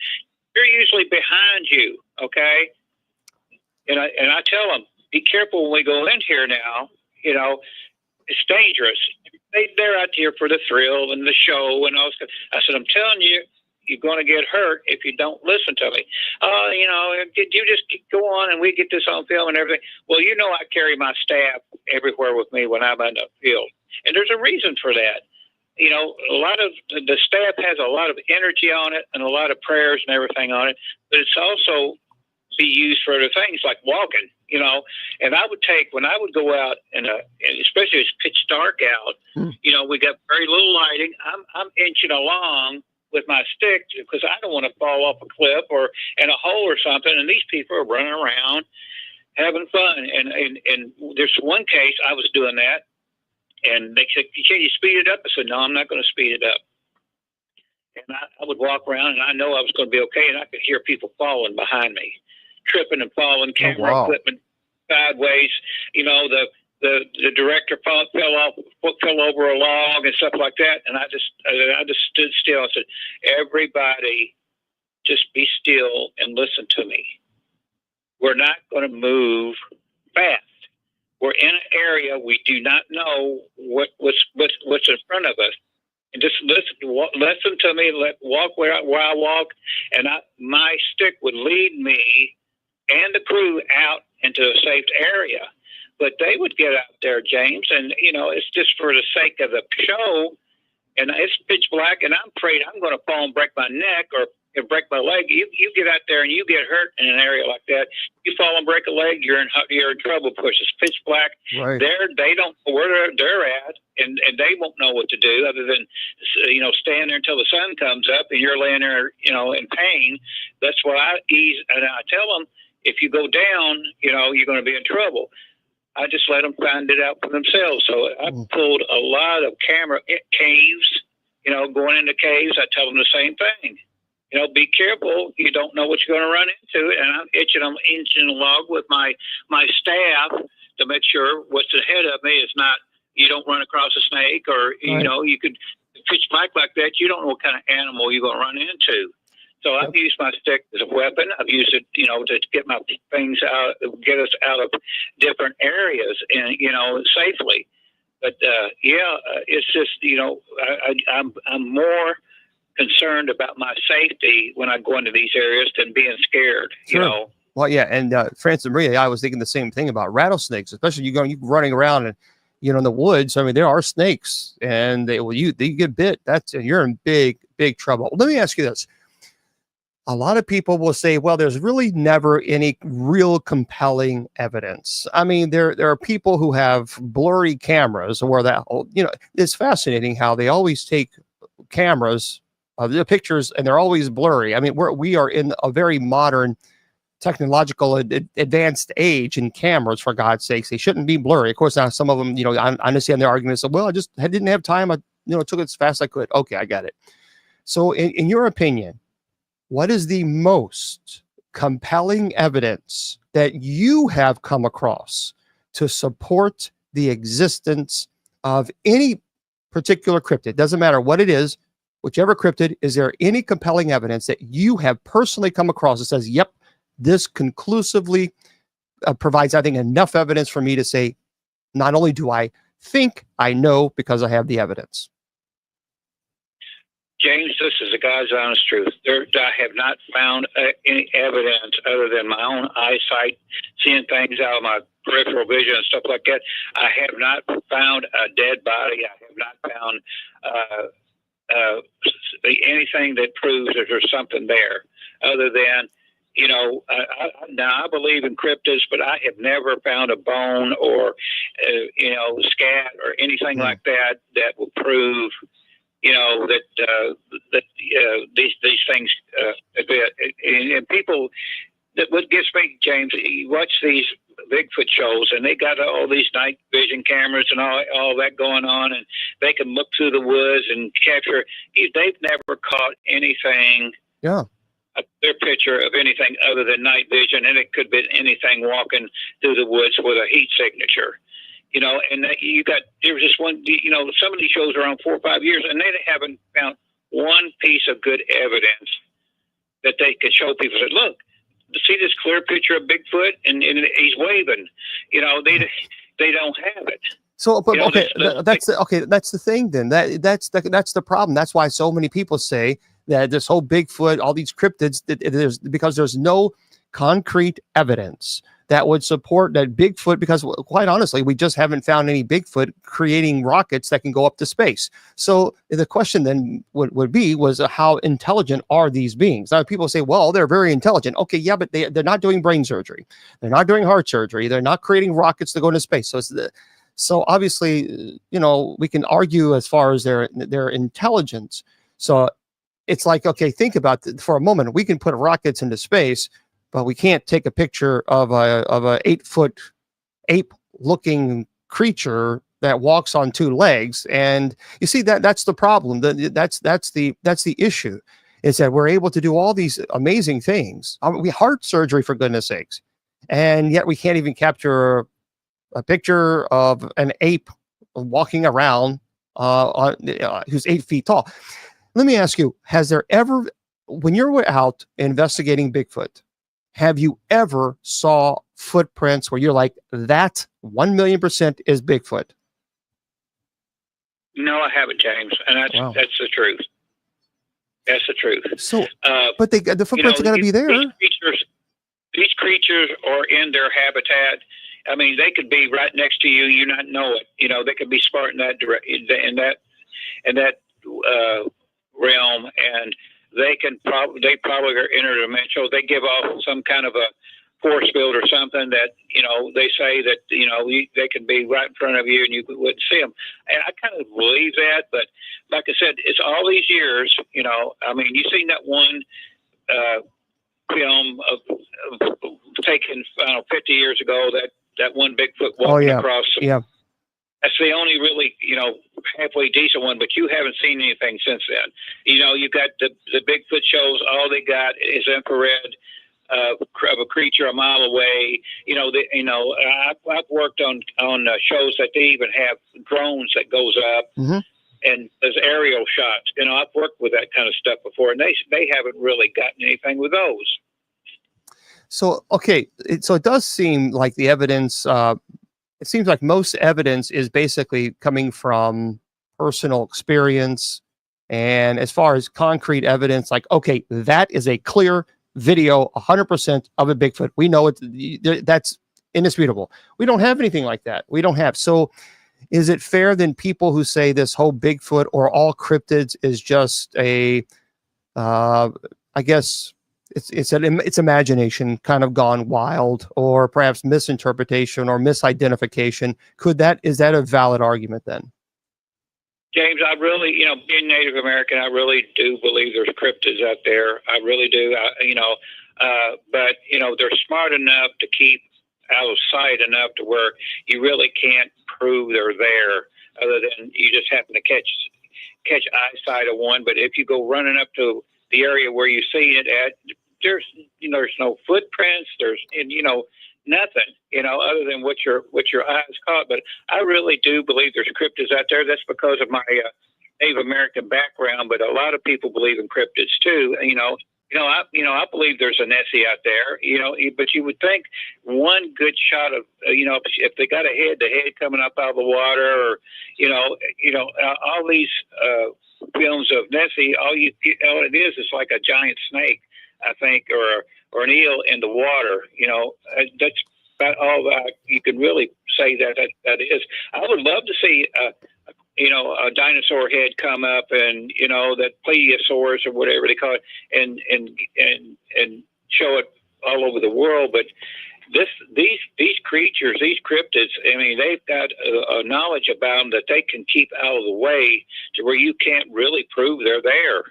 They're usually behind you, okay? And I tell them, be careful when we go in here now. It's dangerous. They're out here for the thrill and the show and all this. I said, I'm telling you, you're going to get hurt if you don't listen to me. You just go on and we get this on film and everything. Well, I carry my staff everywhere with me when I'm in the field. And there's a reason for that. A lot of the staff has a lot of energy on it and a lot of prayers and everything on it, but it's also be used for other things like walking, and when I would go out and especially it's pitch dark out, we got very little lighting. I'm inching along with my stick because I don't want to fall off a cliff or in a hole or something. And these people are running around having fun. And there's one case I was doing that, and they said, "Can you speed it up?" I said, "No, I'm not going to speed it up." And I would walk around, and I know I was going to be okay, and I could hear people falling behind me, tripping and falling, camera equipment sideways. The director fell over a log and stuff like that, and I just stood still. I said, "Everybody, just be still and listen to me. We're not going to move fast. We're in an area we do not know what's in front of us, and just listen to me. Walk where I walk, and my stick would lead me and the crew out into a safe area." But they would get out there, James, and it's just for the sake of the show, and it's pitch black, and I'm afraid I'm going to fall and break my neck or break my leg. You get out there and you get hurt in an area like that. You fall and break a leg, you're in trouble because it's pitch black. Right. They don't know where they're at, and they won't know what to do other than stand there until the sun comes up and you're laying there in pain. That's why I tell them, if you go down, you're going to be in trouble. I just let them find it out for themselves. So I pulled a lot of camera caves, going into caves. I tell them the same thing. Be careful. You don't know what you're going to run into. And I'm inching along with my staff to make sure what's ahead of me is not, you don't run across a snake or, you could pitch black like that. You don't know what kind of animal you're going to run into. So I've used my stick as a weapon. I've used it, to get my things out, get us out of different areas and, safely. But, it's just, I'm more concerned about my safety when I go into these areas than being scared, Sure. Well, yeah. And Francis and Maria, I was thinking the same thing about rattlesnakes, especially you running around and, in the woods. I mean, there are snakes and you get bit. You're in big, big trouble. Let me ask you this. A lot of people will say, well, there's really never any real compelling evidence. I mean, there are people who have blurry cameras where it's fascinating how they always take cameras, the pictures, and they're always blurry. I mean, we are in a very modern technological advanced age in cameras, for God's sakes. They shouldn't be blurry. Of course, now some of them, I understand their arguments. So, well, I didn't have time. I took it as fast as I could. Okay, I got it. So in your opinion, what is the most compelling evidence that you have come across to support the existence of any particular cryptid? Doesn't matter what it is, whichever cryptid. Is there any compelling evidence that you have personally come across that says, yep, this conclusively provides, I think, enough evidence for me to say, not only do I think I know because I have the evidence? James, this is the God's honest truth. I have not found any evidence other than my own eyesight, seeing things out of my peripheral vision and stuff like that. I have not found a dead body. I have not found anything that proves that there's something there other than, now I believe in cryptids, but I have never found a bone or, scat or anything like that will prove these things a bit. And people, what gets me, James, you watch these Bigfoot shows and they got all these night vision cameras and all that going on, and they can look through the woods and capture. They've never caught anything. Yeah. A clear picture of anything other than night vision, and it could be anything walking through the woods with a heat signature. you know, and that there's just one, you know, some of these shows are on 4 or 5 years, and they haven't found one piece of good evidence that they can show people that, look, see this clear picture of Bigfoot and he's waving. You know, they don't have it. So, but you know, okay, that's the thing. Then that's the problem. That's why so many people say that this whole Bigfoot, all these cryptids, because there's no concrete evidence that would support that Bigfoot. Because quite honestly, we just haven't found any Bigfoot creating rockets that can go up to space. So the question then would be how intelligent are these beings? Now people say, well, they're very intelligent. Okay, yeah, but they're not doing brain surgery. They're not doing heart surgery. They're not creating rockets to go into space. So obviously, you know, we can argue as far as their intelligence. So it's like, okay, think about for a moment. We can put rockets into space, but we can't take a picture of a 8-foot ape-looking creature that walks on 2 legs. And you see that's the problem. That's the issue, is that we're able to do all these amazing things. We heart surgery, for goodness sakes, and yet we can't even capture a picture of an ape walking around who's 8 feet tall. Let me ask you, has there ever, when you're out investigating Bigfoot, have you ever saw footprints where you're like, that 1,000,000% is Bigfoot? No, I haven't, James, and that's the truth. That's the truth. So, but the footprints are going to be there. These creatures are in their habitat. I mean, they could be right next to you. You not know it. You know, they could be smart in that realm, and they probably are interdimensional. They give off some kind of a force field or something that, you know, they say that, you know, they can be right in front of you and you wouldn't see them. And I kind of believe that, but like I said, it's all these years. You know, I mean, you seen that one film of taken 50 years ago, that one Bigfoot walking across. Yeah. That's the only really, you know, halfway decent one, but you haven't seen anything since then. You know, you've got the Bigfoot shows, all they got is infrared of a creature a mile away. You know, I've worked on shows that they even have drones that goes up and there's aerial shots. You know, I've worked with that kind of stuff before, and they haven't really gotten anything with those. So, okay, so it does seem like the evidence, it seems like most evidence is basically coming from personal experience. And as far as concrete evidence, like, okay, that is a clear video, 100% of a Bigfoot. We know it. That's indisputable. We don't have anything like that. We don't have. So is it fair then people who say this whole Bigfoot or all cryptids is just a, I guess, it's imagination kind of gone wild, or perhaps misinterpretation or misidentification? Is that a valid argument then? James, I really, you know, being Native American, I really do believe there's cryptids out there. I really do. But you know, they're smart enough to keep out of sight enough to where you really can't prove they're there, other than you just happen to catch eyesight of one. But if you go running up to the area where you see it at, there's no footprints, there's nothing, other than what your eyes caught. But I really do believe there's cryptids out there. That's because of my Native American background, but a lot of people believe in cryptids too. I believe there's a Nessie out there, but you would think one good shot of, if they got the head coming up out of the water, or, all these films of Nessie, all it is like a giant snake, I think, or an eel in the water. That's about all that you can really say that is. I would love to see a dinosaur head come up, and that plesiosaurus or whatever they call it, and show it all over the world. But these creatures, these cryptids, I mean, they've got a knowledge about them that they can keep out of the way to where you can't really prove they're there.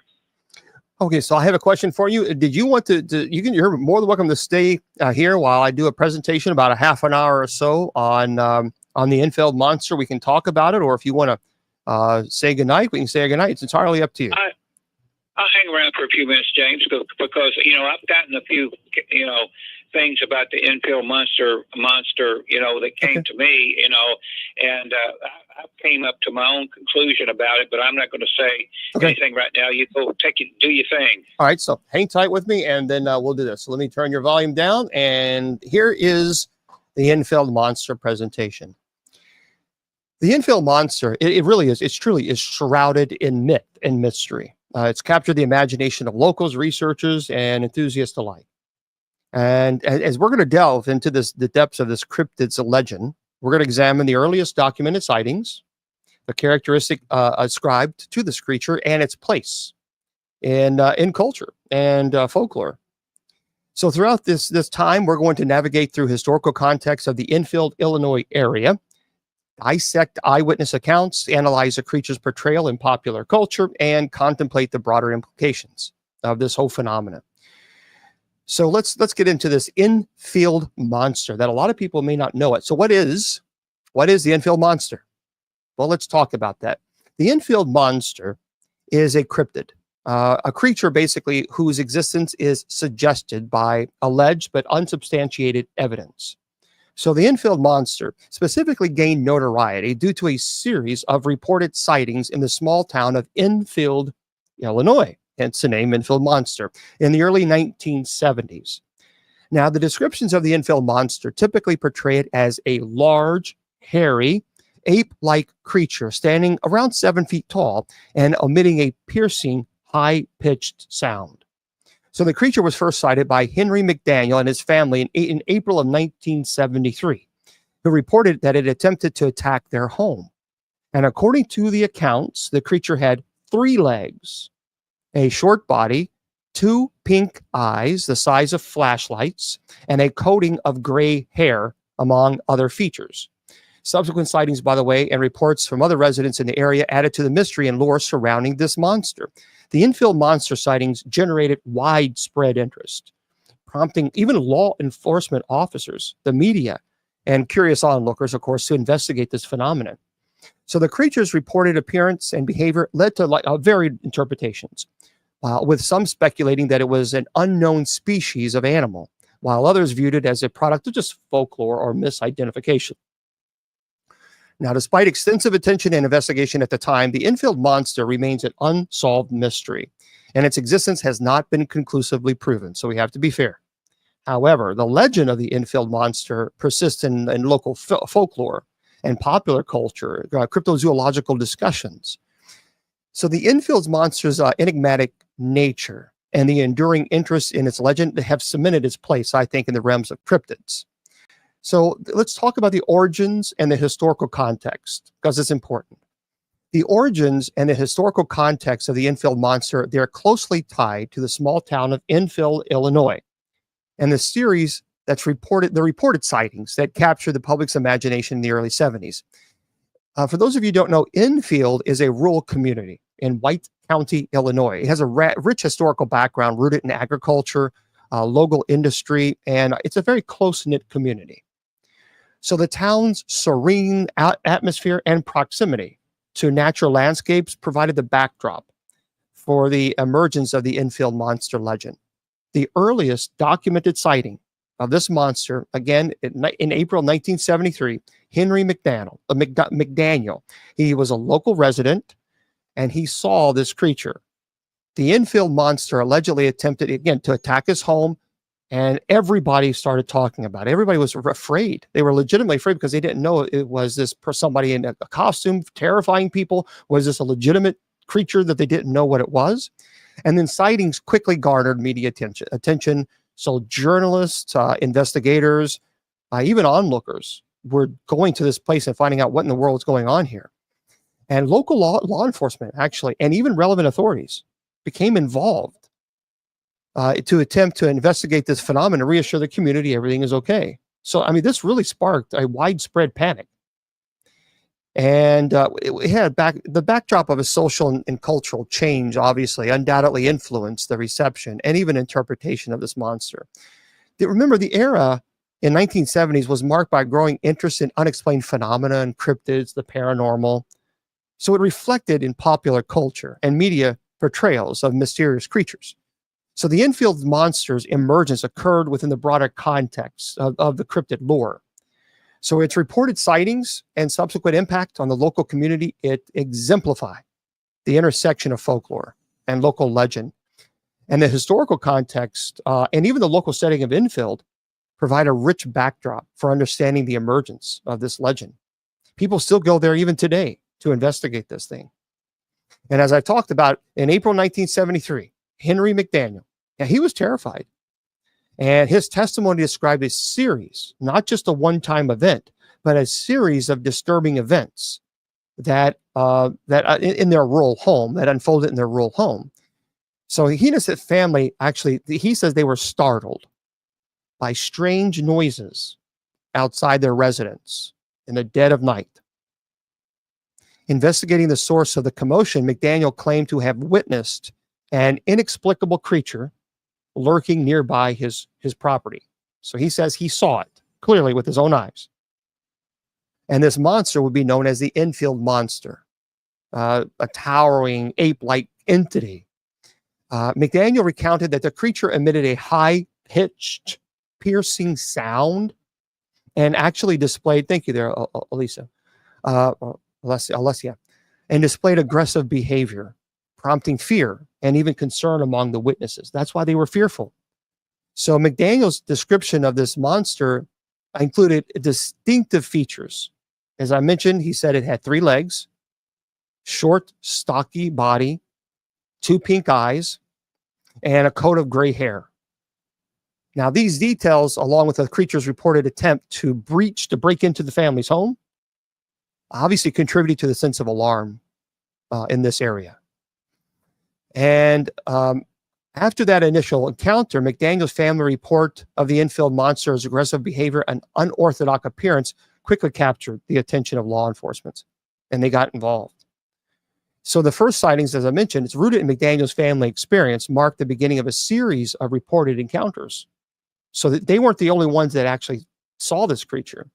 Okay, so I have a question for you. Did you want to you're more than welcome to stay here while I do a presentation about a half an hour or so on the Enfield Monster. We can talk about it, or if you want to say goodnight, we can say goodnight. It's entirely up to you. I'll hang around for a few minutes, James, because I've gotten a few things about the Enfield monster, that came to me, and I came up to my own conclusion about it, but I'm not going to say anything right now. You go do your thing. All right, so hang tight with me, and then we'll do this. So let me turn your volume down, and here is the Enfield Monster presentation. The Enfield Monster, it really is, it truly is shrouded in myth and mystery. It's captured the imagination of locals, researchers, and enthusiasts alike. And as we're going to delve into the depths of this cryptid's legend, we're going to examine the earliest documented sightings, the characteristic ascribed to this creature, and its place in culture and folklore. So throughout this time, we're going to navigate through historical context of the Enfield, Illinois area, dissect eyewitness accounts, analyze the creature's portrayal in popular culture, and contemplate the broader implications of this whole phenomenon. So let's get into this Enfield Monster that a lot of people may not know it. So what is the Enfield Monster? Well, let's talk about that. The Enfield Monster is a cryptid, a creature basically whose existence is suggested by alleged but unsubstantiated evidence. So the Enfield Monster specifically gained notoriety due to a series of reported sightings in the small town of Enfield, Illinois, hence the name Enfield Monster, in the early 1970s. Now, the descriptions of the Enfield Monster typically portray it as a large, hairy, ape-like creature standing around 7 feet tall and emitting a piercing, high-pitched sound. So the creature was first sighted by Henry McDaniel and his family in April of 1973, who reported that it attempted to attack their home. And according to the accounts, the creature had 3 legs, a short body, 2 pink eyes the size of flashlights, and a coating of gray hair, among other features. Subsequent sightings, by the way, and reports from other residents in the area added to the mystery and lore surrounding this monster. The Enfield Monster sightings generated widespread interest, prompting even law enforcement officers, the media, and curious onlookers, of course, to investigate this phenomenon. So the creature's reported appearance and behavior led to varied interpretations, with some speculating that it was an unknown species of animal, while others viewed it as a product of just folklore or misidentification. Now, despite extensive attention and investigation at the time, the Enfield Monster remains an unsolved mystery, and its existence has not been conclusively proven, so we have to be fair. However, the legend of the Enfield Monster persists in local folklore and popular culture, cryptozoological discussions. So the Enfield Monster's enigmatic nature and the enduring interest in its legend have cemented its place, I think, in the realms of cryptids. So let's talk about the origins and the historical context, because it's important. The origins and the historical context of the Enfield Monster, they're closely tied to the small town of Enfield, Illinois, and the series the reported sightings that captured the public's imagination in the early 70s. For those of you who don't know, Enfield is a rural community in White County, Illinois. It has a rich historical background rooted in agriculture, local industry, and it's a very close-knit community. So the town's serene atmosphere and proximity to natural landscapes provided the backdrop for the emergence of the Enfield Monster legend. The earliest documented sighting of this monster, again, in April 1973, Henry McDaniel, he was a local resident, and he saw this creature. The Enfield Monster allegedly attempted, again, to attack his home, and everybody started talking about it. Everybody was afraid. They were legitimately afraid because they didn't know it was this somebody in a costume terrifying people. Was this a legitimate creature that they didn't know what it was? And then sightings quickly garnered media attention. So journalists, investigators, even onlookers were going to this place and finding out what in the world is going on here. And local law enforcement, actually, and even relevant authorities became involved to attempt to investigate this phenomenon and reassure the community everything is okay. So, I mean, this really sparked a widespread panic. And it had the backdrop of a social and cultural change, obviously, undoubtedly influenced the reception and even interpretation of this monster. Remember, the era in 1970s was marked by growing interest in unexplained phenomena and cryptids, the paranormal. So it reflected in popular culture and media portrayals of mysterious creatures. So the Enfield Monster's emergence occurred within the broader context of the cryptid lore. So its reported sightings and subsequent impact on the local community, it exemplify the intersection of folklore and local legend. And the historical context and even the local setting of Enfield provide a rich backdrop for understanding the emergence of this legend. People still go there even today to investigate this thing. And as I talked about, in April 1973, Henry McDaniel, he was terrified. And his testimony described a series, not just a one-time event, but a series of disturbing events that in their rural home, that unfolded in their rural home. So he and his family, actually, he says they were startled by strange noises outside their residence in the dead of night. Investigating the source of the commotion, McDaniel claimed to have witnessed an inexplicable creature lurking nearby his property. So he says he saw it clearly with his own eyes. And this monster would be known as the Enfield Monster, a towering ape-like entity. McDaniel recounted that the creature emitted a high-pitched, piercing sound and actually displayed, thank you there, Alessia, and displayed aggressive behavior, prompting fear and even concern among the witnesses. That's why they were fearful. So McDaniel's description of this monster included distinctive features. As I mentioned, he said it had 3 legs, short, stocky body, 2 pink eyes, and a coat of gray hair. Now, these details, along with the creature's reported attempt to break into the family's home, obviously contributed to the sense of alarm in this area. And after that initial encounter, McDaniel's family report of the Enfield Monster's aggressive behavior and unorthodox appearance quickly captured the attention of law enforcement, and they got involved. So the first sightings, as I mentioned, it's rooted in McDaniel's family experience, marked the beginning of a series of reported encounters. So that they weren't the only ones that actually saw this creature.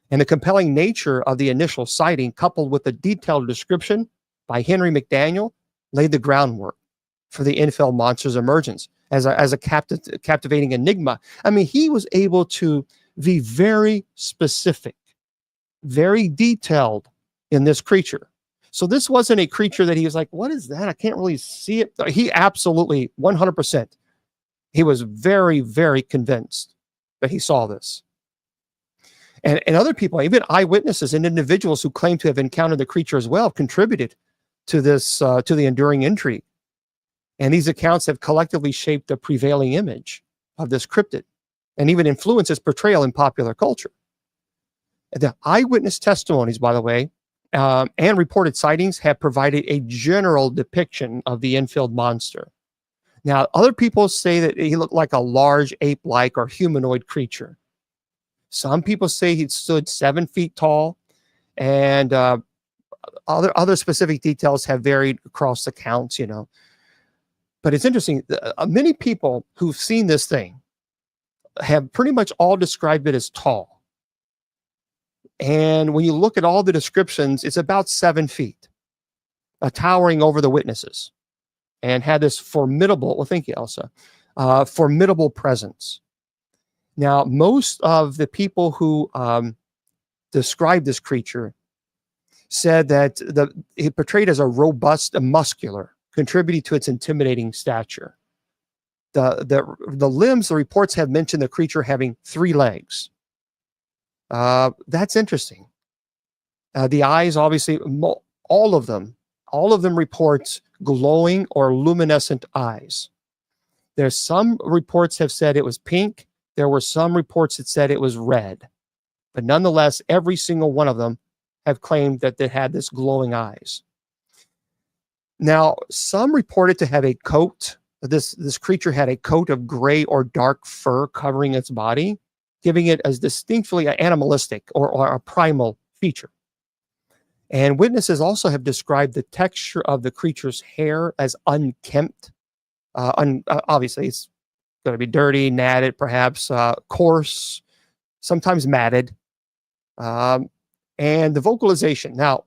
And the compelling nature of the initial sighting, coupled with the detailed description by Henry McDaniel, laid the groundwork for the Enfield Monster's emergence as a captivating enigma. I mean, he was able to be very specific, very detailed in this creature. So this wasn't a creature that he was like, what is that? I can't really see it. He absolutely, 100%, he was very, very convinced that he saw this. And other people, even eyewitnesses and individuals who claim to have encountered the creature as well, contributed to this, to the enduring intrigue. And these accounts have collectively shaped the prevailing image of this cryptid and even influenced its portrayal in popular culture. The eyewitness testimonies, by the way, and reported sightings have provided a general depiction of the Enfield Monster. Now, other people say that he looked like a large ape-like or humanoid creature. Some people say he stood 7 feet tall, and other specific details have varied across accounts, you know. But it's interesting. Many people who've seen this thing have pretty much all described it as tall. And when you look at all the descriptions, it's about 7 feet, towering over the witnesses, and had this formidable, well, thank you, Elsa, formidable presence. Now, most of the people who described this creature said that it portrayed as a robust and muscular, contributing to its intimidating stature. The limbs, the reports have mentioned the creature having 3 legs. That's interesting. The eyes, obviously, all of them reports glowing or luminescent eyes. There's some reports have said it was pink. There were some reports that said it was red. But nonetheless, every single one of them have claimed that they had this glowing eyes. Now, some reported to have a coat. This creature had a coat of gray or dark fur covering its body, giving it as distinctly animalistic or a primal feature. And witnesses also have described the texture of the creature's hair as unkempt. Obviously, it's going to be dirty, matted, perhaps coarse, sometimes matted. And the vocalization. Now,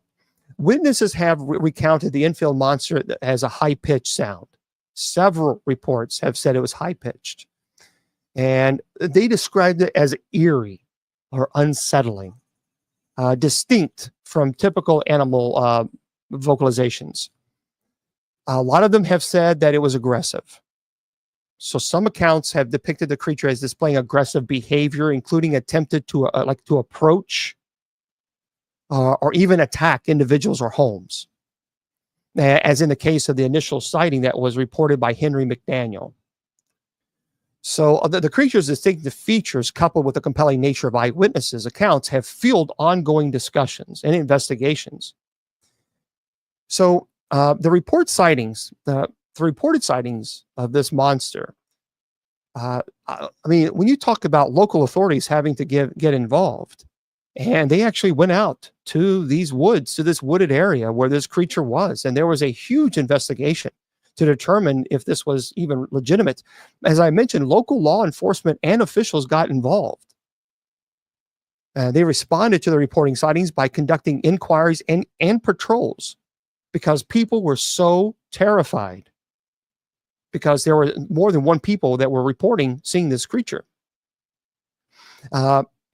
witnesses have recounted the Enfield Monster as a high-pitched sound. Several reports have said it was high-pitched. And they described it as eerie or unsettling, distinct from typical animal vocalizations. A lot of them have said that it was aggressive. So some accounts have depicted the creature as displaying aggressive behavior, including attempted to approach or even attack individuals or homes, as in the case of the initial sighting that was reported by Henry McDaniel. So the creature's distinctive features, coupled with the compelling nature of eyewitnesses' accounts, have fueled ongoing discussions and investigations. So the reported sightings of this monster, I mean, when you talk about local authorities having to get involved, and they actually went out to these woods, to this wooded area where this creature was, and there was a huge investigation to determine if this was even legitimate. As I mentioned, local law enforcement and officials got involved. They responded to the reporting sightings by conducting inquiries and patrols, because people were so terrified, because there were more than one people that were reporting seeing this creature.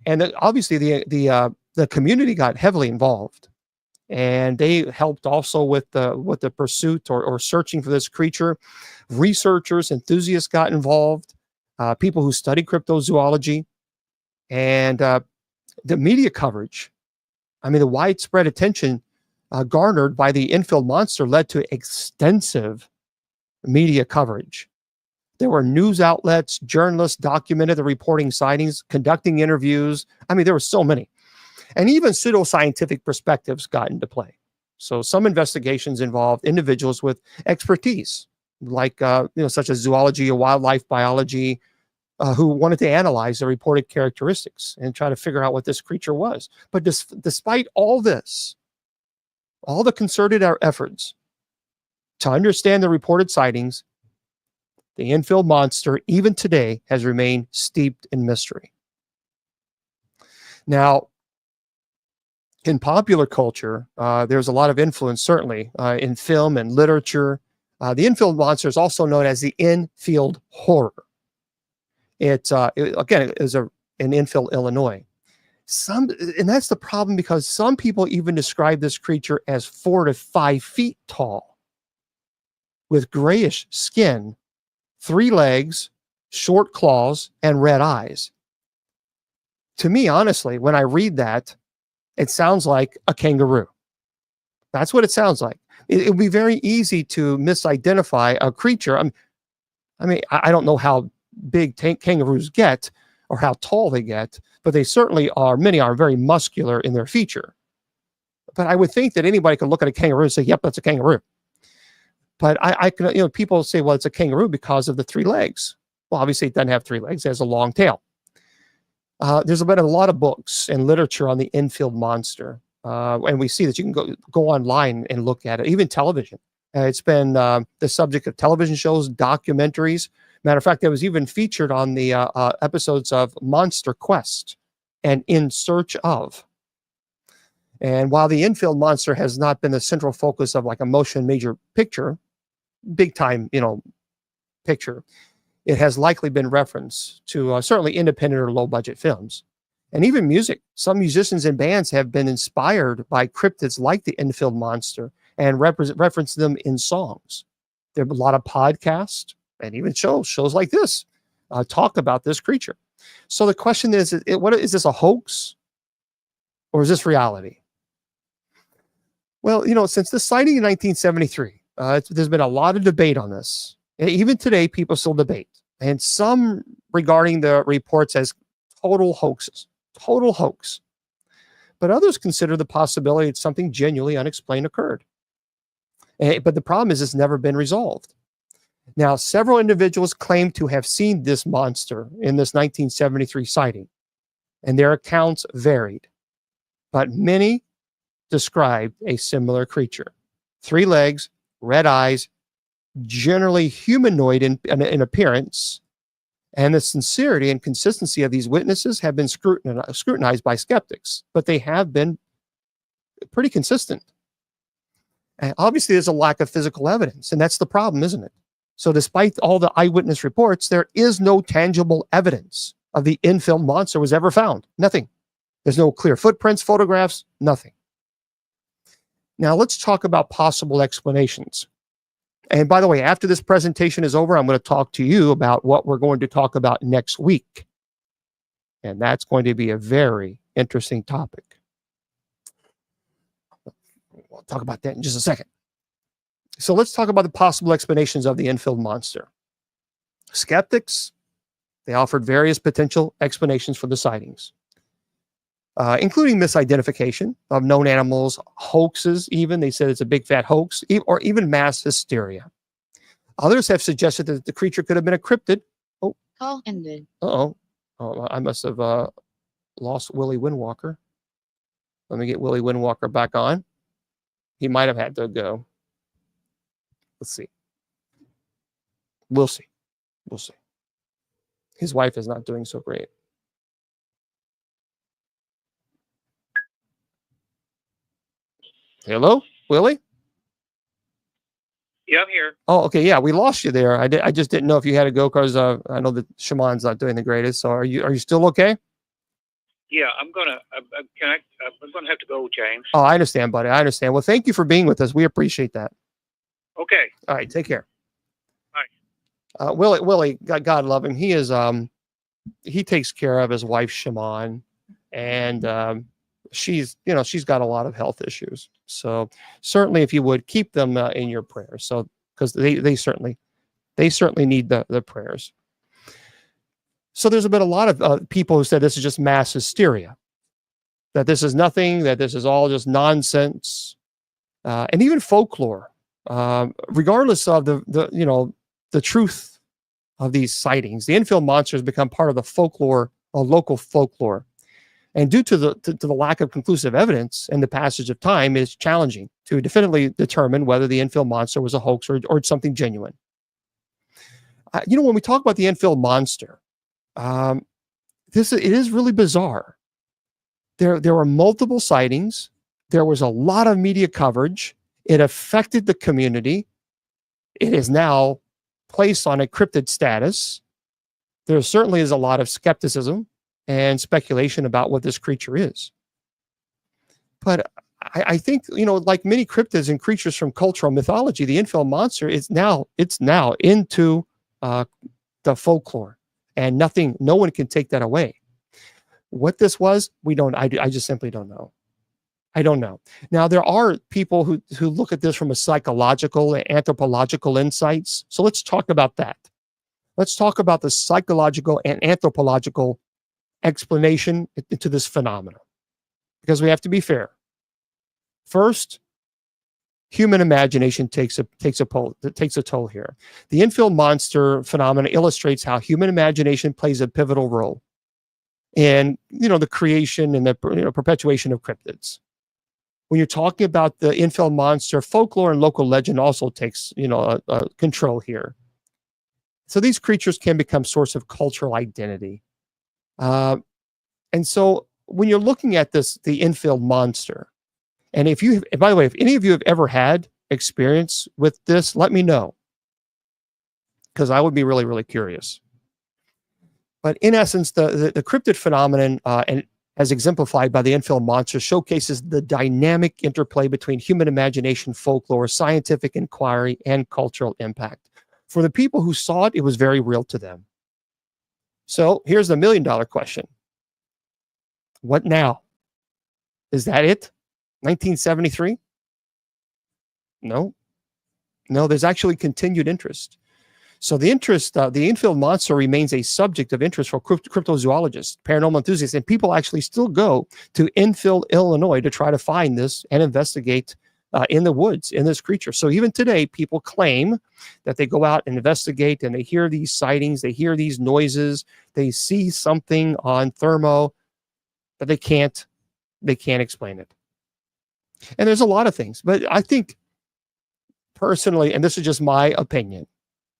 And obviously the community got heavily involved, and they helped also with the pursuit or searching for this creature. Researchers, enthusiasts got involved, people who study cryptozoology, and the media coverage. I mean, the widespread attention garnered by the Enfield Monster led to extensive media coverage. There were news outlets, journalists documented the reporting sightings, conducting interviews. I mean, there were so many. And even pseudoscientific perspectives got into play. So some investigations involved individuals with expertise, like such as zoology or wildlife biology, who wanted to analyze the reported characteristics and try to figure out what this creature was. But despite all this, all the concerted efforts to understand the reported sightings, the Enfield Monster, even today, has remained steeped in mystery. Now, in popular culture, there's a lot of influence, certainly, in film and literature. The Enfield Monster is also known as the Enfield Horror. It is in Enfield, Illinois. And that's the problem, because some people even describe this creature as 4 to 5 feet tall, with grayish skin, 3 legs, short claws, and red eyes. To me, honestly, when I read that, it sounds like a kangaroo. That's what it sounds like. It would be very easy to misidentify a creature. I don't know how big kangaroos get or how tall they get, but they certainly are. Many are very muscular in their feature. But I would think that anybody could look at a kangaroo and say, "Yep, that's a kangaroo." But I can, people say, "Well, it's a kangaroo because of the 3 legs." Well, obviously, it doesn't have 3 legs; it has a long tail. There's been a lot of books and literature on the Enfield Monster, and we see that you can go online and look at it, even television. It's been the subject of television shows, documentaries. Matter of fact, it was even featured on the episodes of Monster Quest and In Search Of. And while the Enfield Monster has not been the central focus of like a motion major picture, big time, picture, it has likely been referenced to certainly independent or low budget films. And even music. Some musicians and bands have been inspired by cryptids like the Enfield Monster and reference them in songs. There are a lot of podcasts and even shows like this talk about this creature. So the question is this a hoax, or is this reality? Well, since the sighting in 1973, there's been a lot of debate on this. And even today, people still debate, and some regarding the reports as total hoax. But others consider the possibility that something genuinely unexplained occurred. But the problem is it's never been resolved. Now, several individuals claim to have seen this monster in this 1973 sighting, and their accounts varied. But many described a similar creature. 3 legs, red eyes, generally humanoid in appearance, and the sincerity and consistency of these witnesses have been scrutinized by skeptics, but they have been pretty consistent. And obviously, there's a lack of physical evidence, and that's the problem, isn't it? So despite all the eyewitness reports, there is no tangible evidence of the Enfield monster was ever found. Nothing. There's no clear footprints, photographs, nothing. Now let's talk about possible explanations. And by the way, after this presentation is over, I'm going to talk to you about what we're going to talk about next week. And that's going to be a very interesting topic. We'll talk about that in just a second. So let's talk about the possible explanations of the Enfield monster. Skeptics, they offered various potential explanations for the sightings, including misidentification of known animals, hoaxes even. They said it's a big fat hoax, or even mass hysteria. Others have suggested that the creature could have been a cryptid. Oh, call ended. Oh, I must have lost Willie Windwalker. Let me get Willie Windwalker back on. He might have had to go. Let's see. We'll see. We'll see. His wife is not doing so great. Hello, Willie? Yeah, I'm here. Oh, okay. Yeah, we lost you there. I just didn't know if you had to go because I know that Shaman's not doing the greatest. So are you still okay? Yeah, I'm gonna have to go, James. Oh, I understand, buddy. I understand. Well, thank you for being with us. We appreciate that. Okay. All right, take care. All right. Willie, God love him. He is he takes care of his wife Shaman, and she's got a lot of health issues. So certainly, if you would keep them in your prayers, so because they certainly need the prayers. So there's been a lot of people who said this is just mass hysteria, that this is nothing, that this is all just nonsense, and even folklore. Regardless of the truth of these sightings, the Enfield monster has become part of the folklore, local folklore. And due to the lack of conclusive evidence and the passage of time, it's challenging to definitively determine whether the Enfield monster was a hoax or something genuine. When we talk about the Enfield monster, it is really bizarre. There were multiple sightings. There was a lot of media coverage. It affected the community. It is now placed on a cryptid status. There certainly is a lot of skepticism and speculation about what this creature is. But I think, like many cryptids and creatures from cultural mythology, the Enfield monster is now into the folklore, and no one can take that away. What this was, we don't. I just simply don't know. I don't know. Now, there are people who look at this from a psychological and anthropological insights. So let's talk about that. Let's talk about the psychological and anthropological explanation to this phenomenon, because we have to be fair. First, human imagination takes a toll here. The Enfield monster phenomenon illustrates how human imagination plays a pivotal role in the creation and the perpetuation of cryptids. When you're talking about the Enfield monster, folklore and local legend also takes control here. So these creatures can become source of cultural identity. And so when you're looking at the Enfield monster, and by the way, if any of you have ever had experience with this, let me know, because I would be really, really curious. But in essence, the cryptid phenomenon, and as exemplified by the Enfield monster, showcases the dynamic interplay between human imagination, folklore, scientific inquiry, and cultural impact. For the people who saw it, it was very real to them. So here's the $1 million question. What now? Is that it? 1973? No, there's actually continued interest. So the Enfield monster remains a subject of interest for cryptozoologists, paranormal enthusiasts, and people actually still go to Enfield, Illinois to try to find this and investigate in the woods in this creature. So even today, people claim that they go out and investigate, and they hear these sightings, they hear these noises, they see something on thermo, but they can't explain it. And there's a lot of things, but I think personally, and this is just my opinion,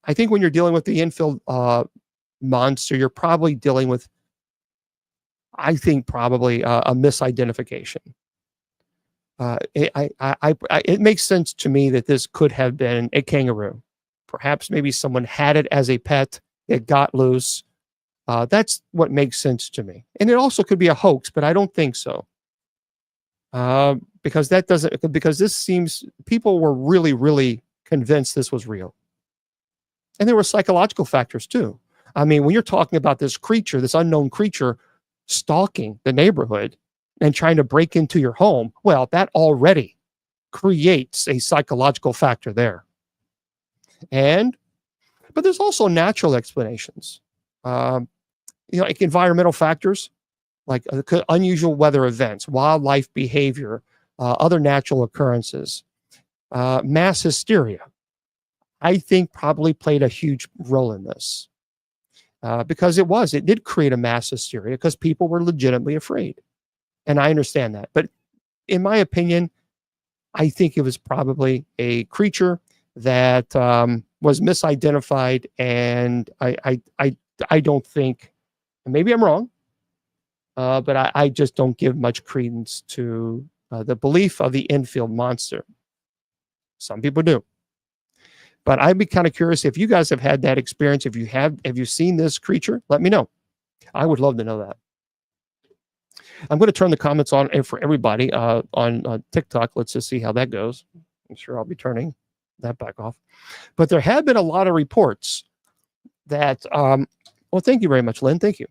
I think when you're dealing with the Enfield monster, you're probably dealing with, I think, probably a misidentification. It makes sense to me that this could have been a kangaroo, Perhaps maybe someone had it as a pet. It got loose. That's what makes sense to me. And it also could be a hoax, but I don't think so. Because that doesn't, because this seems, people were really, really convinced this was real. And there were psychological factors too. I mean, when you're talking about this creature, this unknown creature stalking the neighborhood and trying to break into your home, well, that already creates a psychological factor there. But there's also natural explanations. Like environmental factors, like unusual weather events, wildlife behavior, other natural occurrences, mass hysteria, I think probably played a huge role in this. Because it did create a mass hysteria because people were legitimately afraid. And I understand that. But in my opinion, I think it was probably a creature that was misidentified. And I don't think, maybe I'm wrong, but I just don't give much credence to the belief of the Enfield Monster. Some people do. But I'd be kind of curious if you guys have had that experience. If you have you seen this creature? Let me know. I would love to know that. I'm going to turn the comments on for everybody on TikTok. Let's just see how that goes. I'm sure I'll be turning that back off. But there have been a lot of reports that, well, thank you very much, Lynn. Thank you.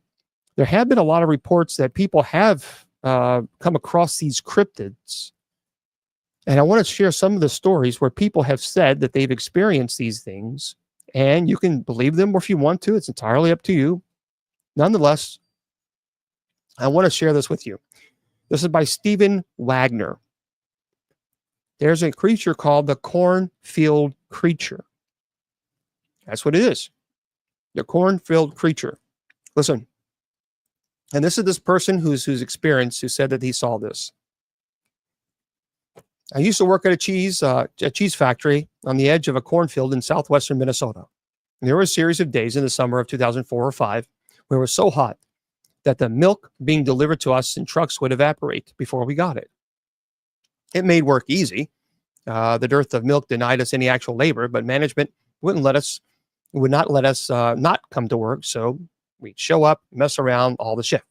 There have been a lot of reports that people have come across these cryptids. And I want to share some of the stories where people have said that they've experienced these things. And you can believe them if you want to. It's entirely up to you. Nonetheless, I want to share this with you. This is by Stephen Wagner. There's a creature called the cornfield creature. That's what it is. The cornfield creature. Listen. And this is this person who's experienced, who said that he saw this. I used to work at a cheese factory on the edge of a cornfield in southwestern Minnesota. And there were a series of days in the summer of 2004 or 5 where it was so hot that the milk being delivered to us in trucks would evaporate before we got it. It made work easy. The dearth of milk denied us any actual labor, but management would not let us not come to work. So we'd show up, mess around all the shift.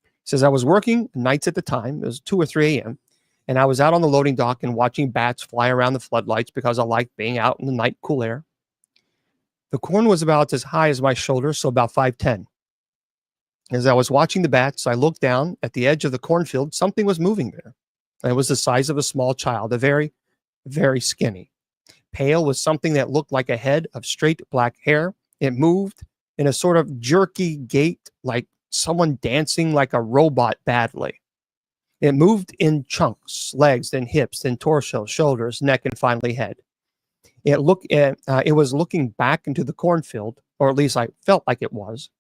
He says, I was working nights at the time. It was 2 or 3 a.m. And I was out on the loading dock and watching bats fly around the floodlights because I liked being out in the night cool air. The corn was about as high as my shoulder, so about 5'10". As I was watching the bats, I looked down at the edge of the cornfield. Something was moving there. And it was the size of a small child, a very, very skinny, pale with something that looked like a head of straight black hair. It moved in a sort of jerky gait, like someone dancing like a robot badly. It moved in chunks, legs, then hips, then torso, shoulders, neck, and finally head. It was looking back into the cornfield, or at least I felt like it was.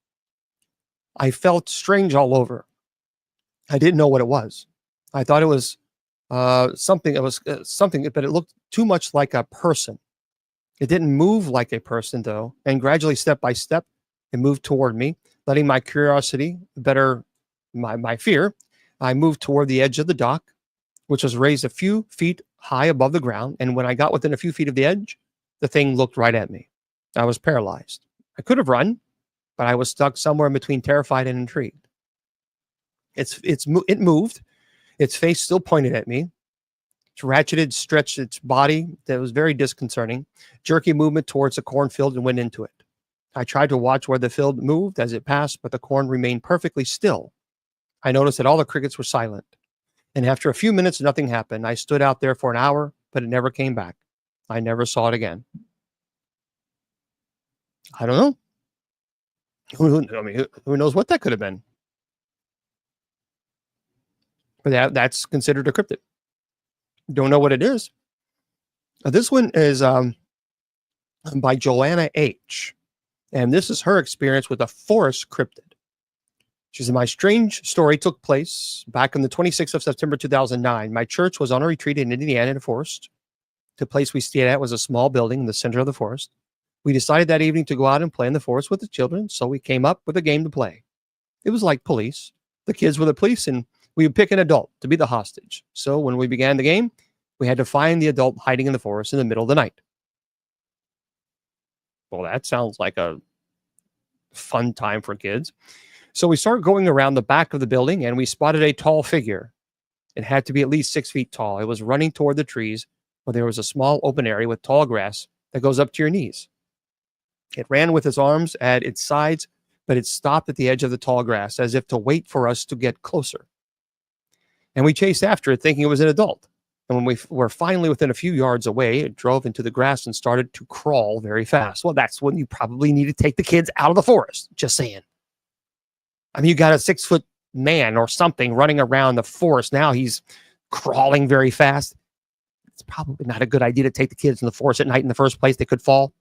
I felt strange all over. I didn't know what it was. I thought it was something. It was something, but it looked too much like a person. It didn't move like a person, though, and gradually, step by step, it moved toward me, letting my curiosity my fear. I moved toward the edge of the dock, which was raised a few feet high above the ground. And when I got within a few feet of the edge, the thing looked right at me. I was paralyzed. I could have run, but I was stuck somewhere in between terrified and intrigued. It moved. Its face still pointed at me. It's ratcheted, stretched its body. That was very disconcerting. Jerky movement towards the cornfield and went into it. I tried to watch where the field moved as it passed, but the corn remained perfectly still. I noticed that all the crickets were silent. And after a few minutes, nothing happened. I stood out there for an hour, but it never came back. I never saw it again. I don't know. Who knows what that could have been? But that's considered a cryptid. Don't know what it is. This one is by Joanna H. And this is her experience with a forest cryptid. She said, my strange story took place back on the 26th of September 2009. My church was on a retreat in Indiana in a forest. The place we stayed at was a small building in the center of the forest. We decided that evening to go out and play in the forest with the children, so we came up with a game to play. It was like police. The kids were the police, and we would pick an adult to be the hostage. So when we began the game, we had to find the adult hiding in the forest in the middle of the night. Well, that sounds like a fun time for kids. So we started going around the back of the building and we spotted a tall figure. It had to be at least 6 feet tall. It was running toward the trees where there was a small open area with tall grass that goes up to your knees. It ran with its arms at its sides, but it stopped at the edge of the tall grass as if to wait for us to get closer. And we chased after it thinking it was an adult. And when we were finally within a few yards away, it drove into the grass and started to crawl very fast. Well, that's when you probably need to take the kids out of the forest. Just saying. I mean, you got a 6-foot man or something running around the forest. Now he's crawling very fast. It's probably not a good idea to take the kids in the forest at night in the first place. They could fall.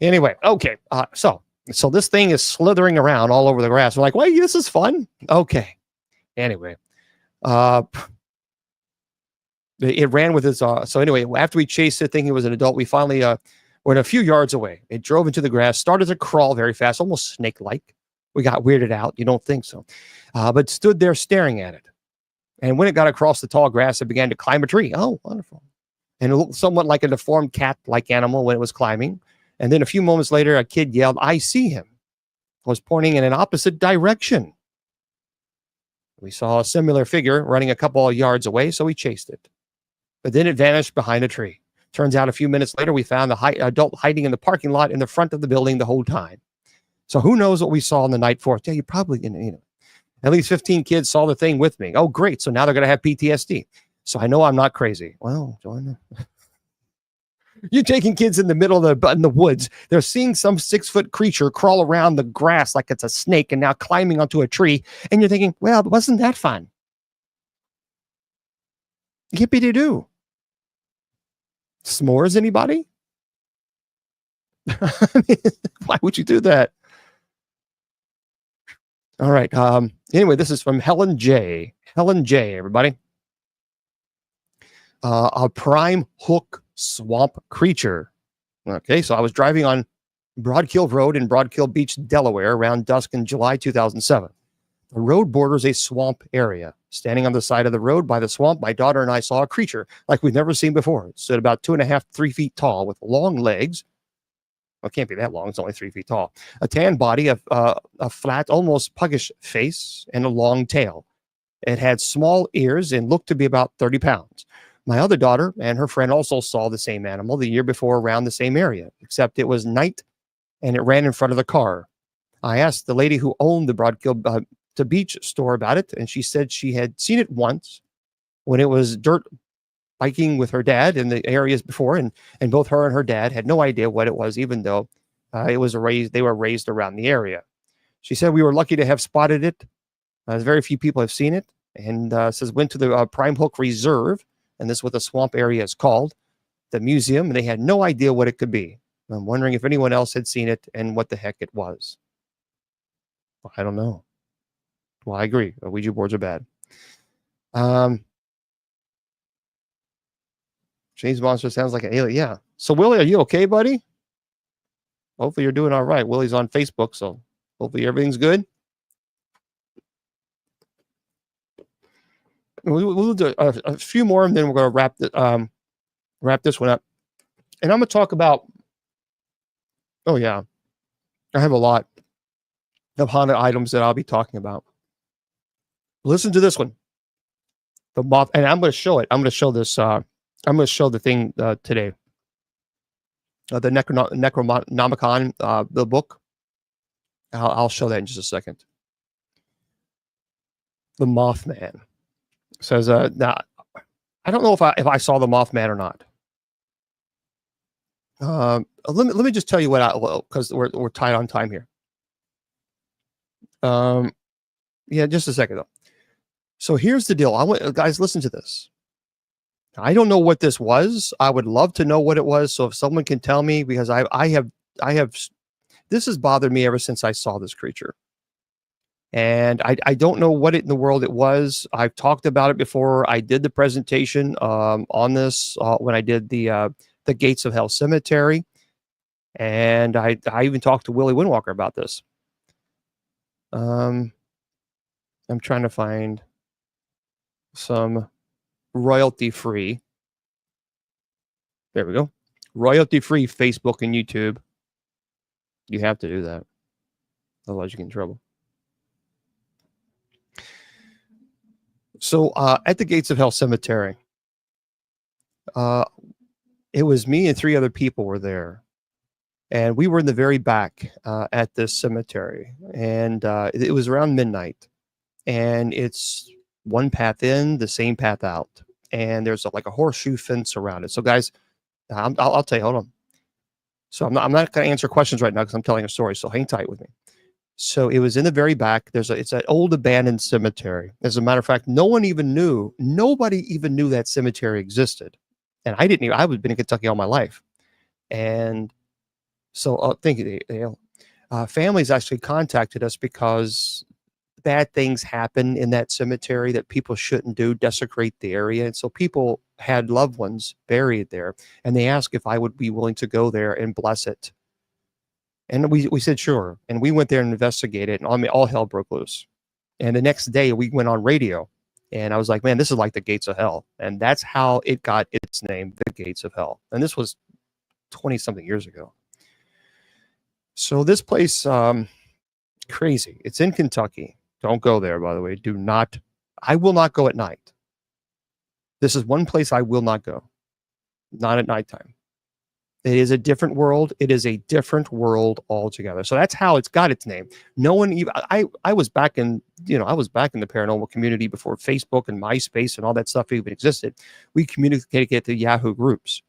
Anyway, okay. So this thing is slithering around all over the grass. We're like, wait, this is fun. Okay. Anyway, it ran with its. So anyway, after we chased it, thinking it was an adult, we finally were a few yards away. It drove into the grass, started to crawl very fast, almost snake-like. We got weirded out. You don't think so, but stood there staring at it. And when it got across the tall grass, it began to climb a tree. Oh, wonderful! And it looked somewhat like a deformed cat-like animal when it was climbing. And then a few moments later, a kid yelled, "I see him!" Was pointing in an opposite direction. We saw a similar figure running a couple of yards away, so we chased it. But then it vanished behind a tree. Turns out a few minutes later, we found the adult hiding in the parking lot in the front of the building the whole time. So who knows what we saw in the night forest? Yeah, you probably, at least 15 kids saw the thing with me. Oh, great. So now they're going to have PTSD. So I know I'm not crazy. Well, join you're taking kids in the middle of in the woods. They're seeing some 6-foot creature crawl around the grass like it's a snake and now climbing onto a tree. And you're thinking, well, wasn't that fun? Yippee-de-doo. S'mores, anybody? Why would you do that? All right. Anyway, this is from Helen J. Helen J, everybody. A prime hook swamp creature. Okay, so I was driving on Broadkill Road in Broadkill Beach, Delaware, around dusk in July 2007. The road borders a swamp area. Standing on the side of the road by the swamp, my daughter and I saw a creature like we've never seen before. It stood about 2.5, 3 feet tall with long legs. Well, it can't be that long. It's only 3 feet tall. A tan body, a flat, almost puggish face, and a long tail. It had small ears and looked to be about 30 pounds. My other daughter and her friend also saw the same animal the year before around the same area, except it was night and it ran in front of the car. I asked the lady who owned the Broadkill the beach store about it, and she said she had seen it once when it was dirt biking with her dad in the areas before, and both her and her dad had no idea what it was, even though they were raised around the area. She said we were lucky to have spotted it. Very few people have seen it, and says went to the Prime Hook Reserve, and this is what the swamp area is called, the museum, and they had no idea what it could be. I'm wondering if anyone else had seen it and what the heck it was. Well, I don't know. Well, I agree. Ouija boards are bad. James Monster sounds like an alien. Yeah. So, Willie, are you okay, buddy? Hopefully you're doing all right. Willie's on Facebook, so hopefully everything's good. We'll do a few more, and then we're going to wrap this one up. And I'm going to talk about, oh, yeah, I have a lot of haunted items that I'll be talking about. Listen to this one. The moth, and I'm going to show it. I'm going to show this. I'm going to show the thing today. The Necronomicon, the book. I'll show that in just a second. The Mothman says, now, I don't know if I saw the Mothman or not. Let me just tell you because we're tight on time here. Yeah, just a second though. So here's the deal. Guys, listen to this. I don't know what this was. I would love to know what it was. So if someone can tell me, because I have, this has bothered me ever since I saw this creature. And I don't know what in the world it was. I've talked about it before. I did the presentation on this when I did the Gates of Hell Cemetery. And I even talked to Willie Windwalker about this. I'm trying to find some royalty-free There we go. Royalty-free Facebook and YouTube. You have to do that. Otherwise, you get in trouble. So at the Gates of Hell Cemetery, it was me and 3 other people were there. And we were in the very back at this cemetery. And it was around midnight. And it's one path in, the same path out. And there's like a horseshoe fence around it. So, guys, I'll tell you, hold on. So I'm not going to answer questions right now because I'm telling a story. So hang tight with me. So it was in the very back. It's an old abandoned cemetery. As a matter of fact, nobody even knew that cemetery existed. And I didn't even, I've been in Kentucky all my life. And so families actually contacted us because bad things happen in that cemetery that people shouldn't do, desecrate the area. And so people had loved ones buried there, and they asked if I would be willing to go there and bless it. And we said, sure. And we went there and investigated, and all hell broke loose. And the next day we went on radio, and I was like, man, this is like the gates of hell. And that's how it got its name, the Gates of Hell. And this was 20 something years ago. So this place, crazy. It's in Kentucky. Don't go there, by the way. I will not go at night. This is one place I will not go. Not at nighttime. It is a different world. It is a different world altogether. So that's how it's got its name. No one even, I was back in the paranormal community before Facebook and MySpace and all that stuff even existed. We communicated to Yahoo groups.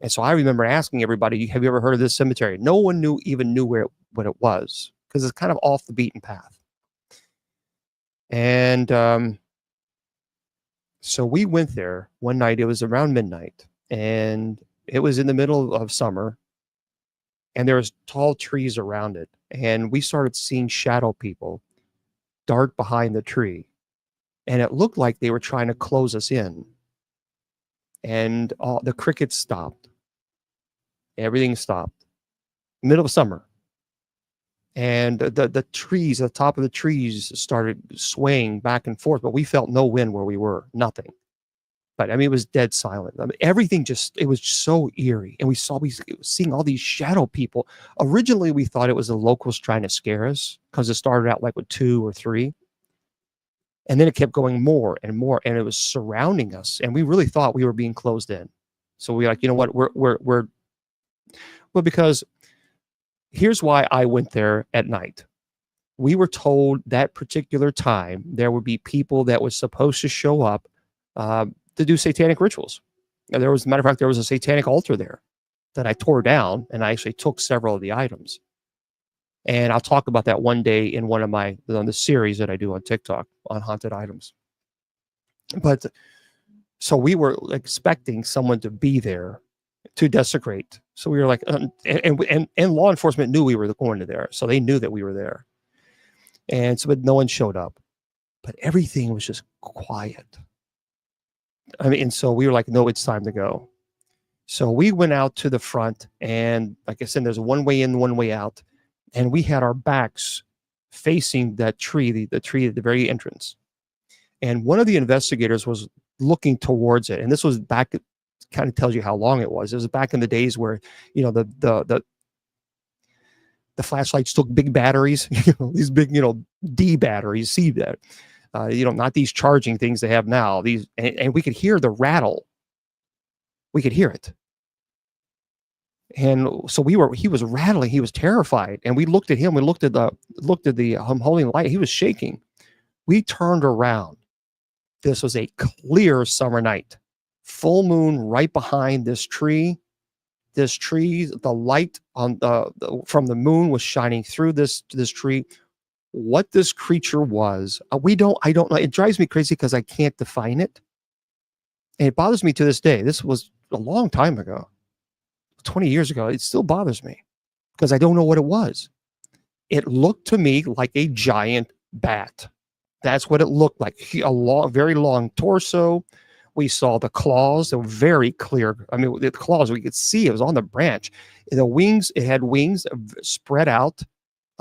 And so I remember asking everybody, have you ever heard of this cemetery? No one even knew what it was, because it's kind of off the beaten path. And so we went there one night. It was around midnight, and it was in the middle of summer, and there was tall trees around it. And we started seeing shadow people dart behind the tree, and it looked like they were trying to close us in. And all the crickets stopped. Everything stopped. Middle of summer. And the trees, the top of the trees started swaying back and forth, but we felt no wind where we were, nothing. But I mean, it was dead silent. I mean, everything it was so eerie. And we seeing all these shadow people. Originally, we thought it was the locals trying to scare us, because it started out like with 2 or 3. And then it kept going more and more, and it was surrounding us. And we really thought we were being closed in. So we were like, you know what, well, because here's why I went there at night. We were told that particular time there would be people that was supposed to show up to do satanic rituals. And as a matter of fact, there was a satanic altar there that I tore down, and I actually took several of the items. And I'll talk about that one day in on the series that I do on TikTok on haunted items. But so we were expecting someone to be there to desecrate. So we were like, and law enforcement knew we were going to there. So they knew that we were there. And so, but no one showed up. But everything was just quiet. I mean, and so we were like, no, it's time to go. So we went out to the front, and like I said, there's a one way in, one way out. And we had our backs facing that tree, the tree at the very entrance. And one of the investigators was looking towards it. And this was back, it kind of tells you how long it was. It was back in the days where, the flashlights took big batteries, these big, D batteries, C that, not these charging things they have now. And we could hear the rattle. We could hear it. And so he was rattling. He was terrified. And we looked at him. We looked at the holding the light. He was shaking. We turned around. This was a clear summer night, full moon right behind this tree. The light from the moon was shining through this tree. What this creature was, I don't know. It drives me crazy because I can't define it. And it bothers me to this day. This was a long time ago. 20 years ago, it still bothers me because I don't know what it was. It looked to me like a giant bat. That's what it looked like. Very long torso. We saw the claws. They were very clear. I mean, the claws, we could see it was on the branch. The wings, it had wings spread out.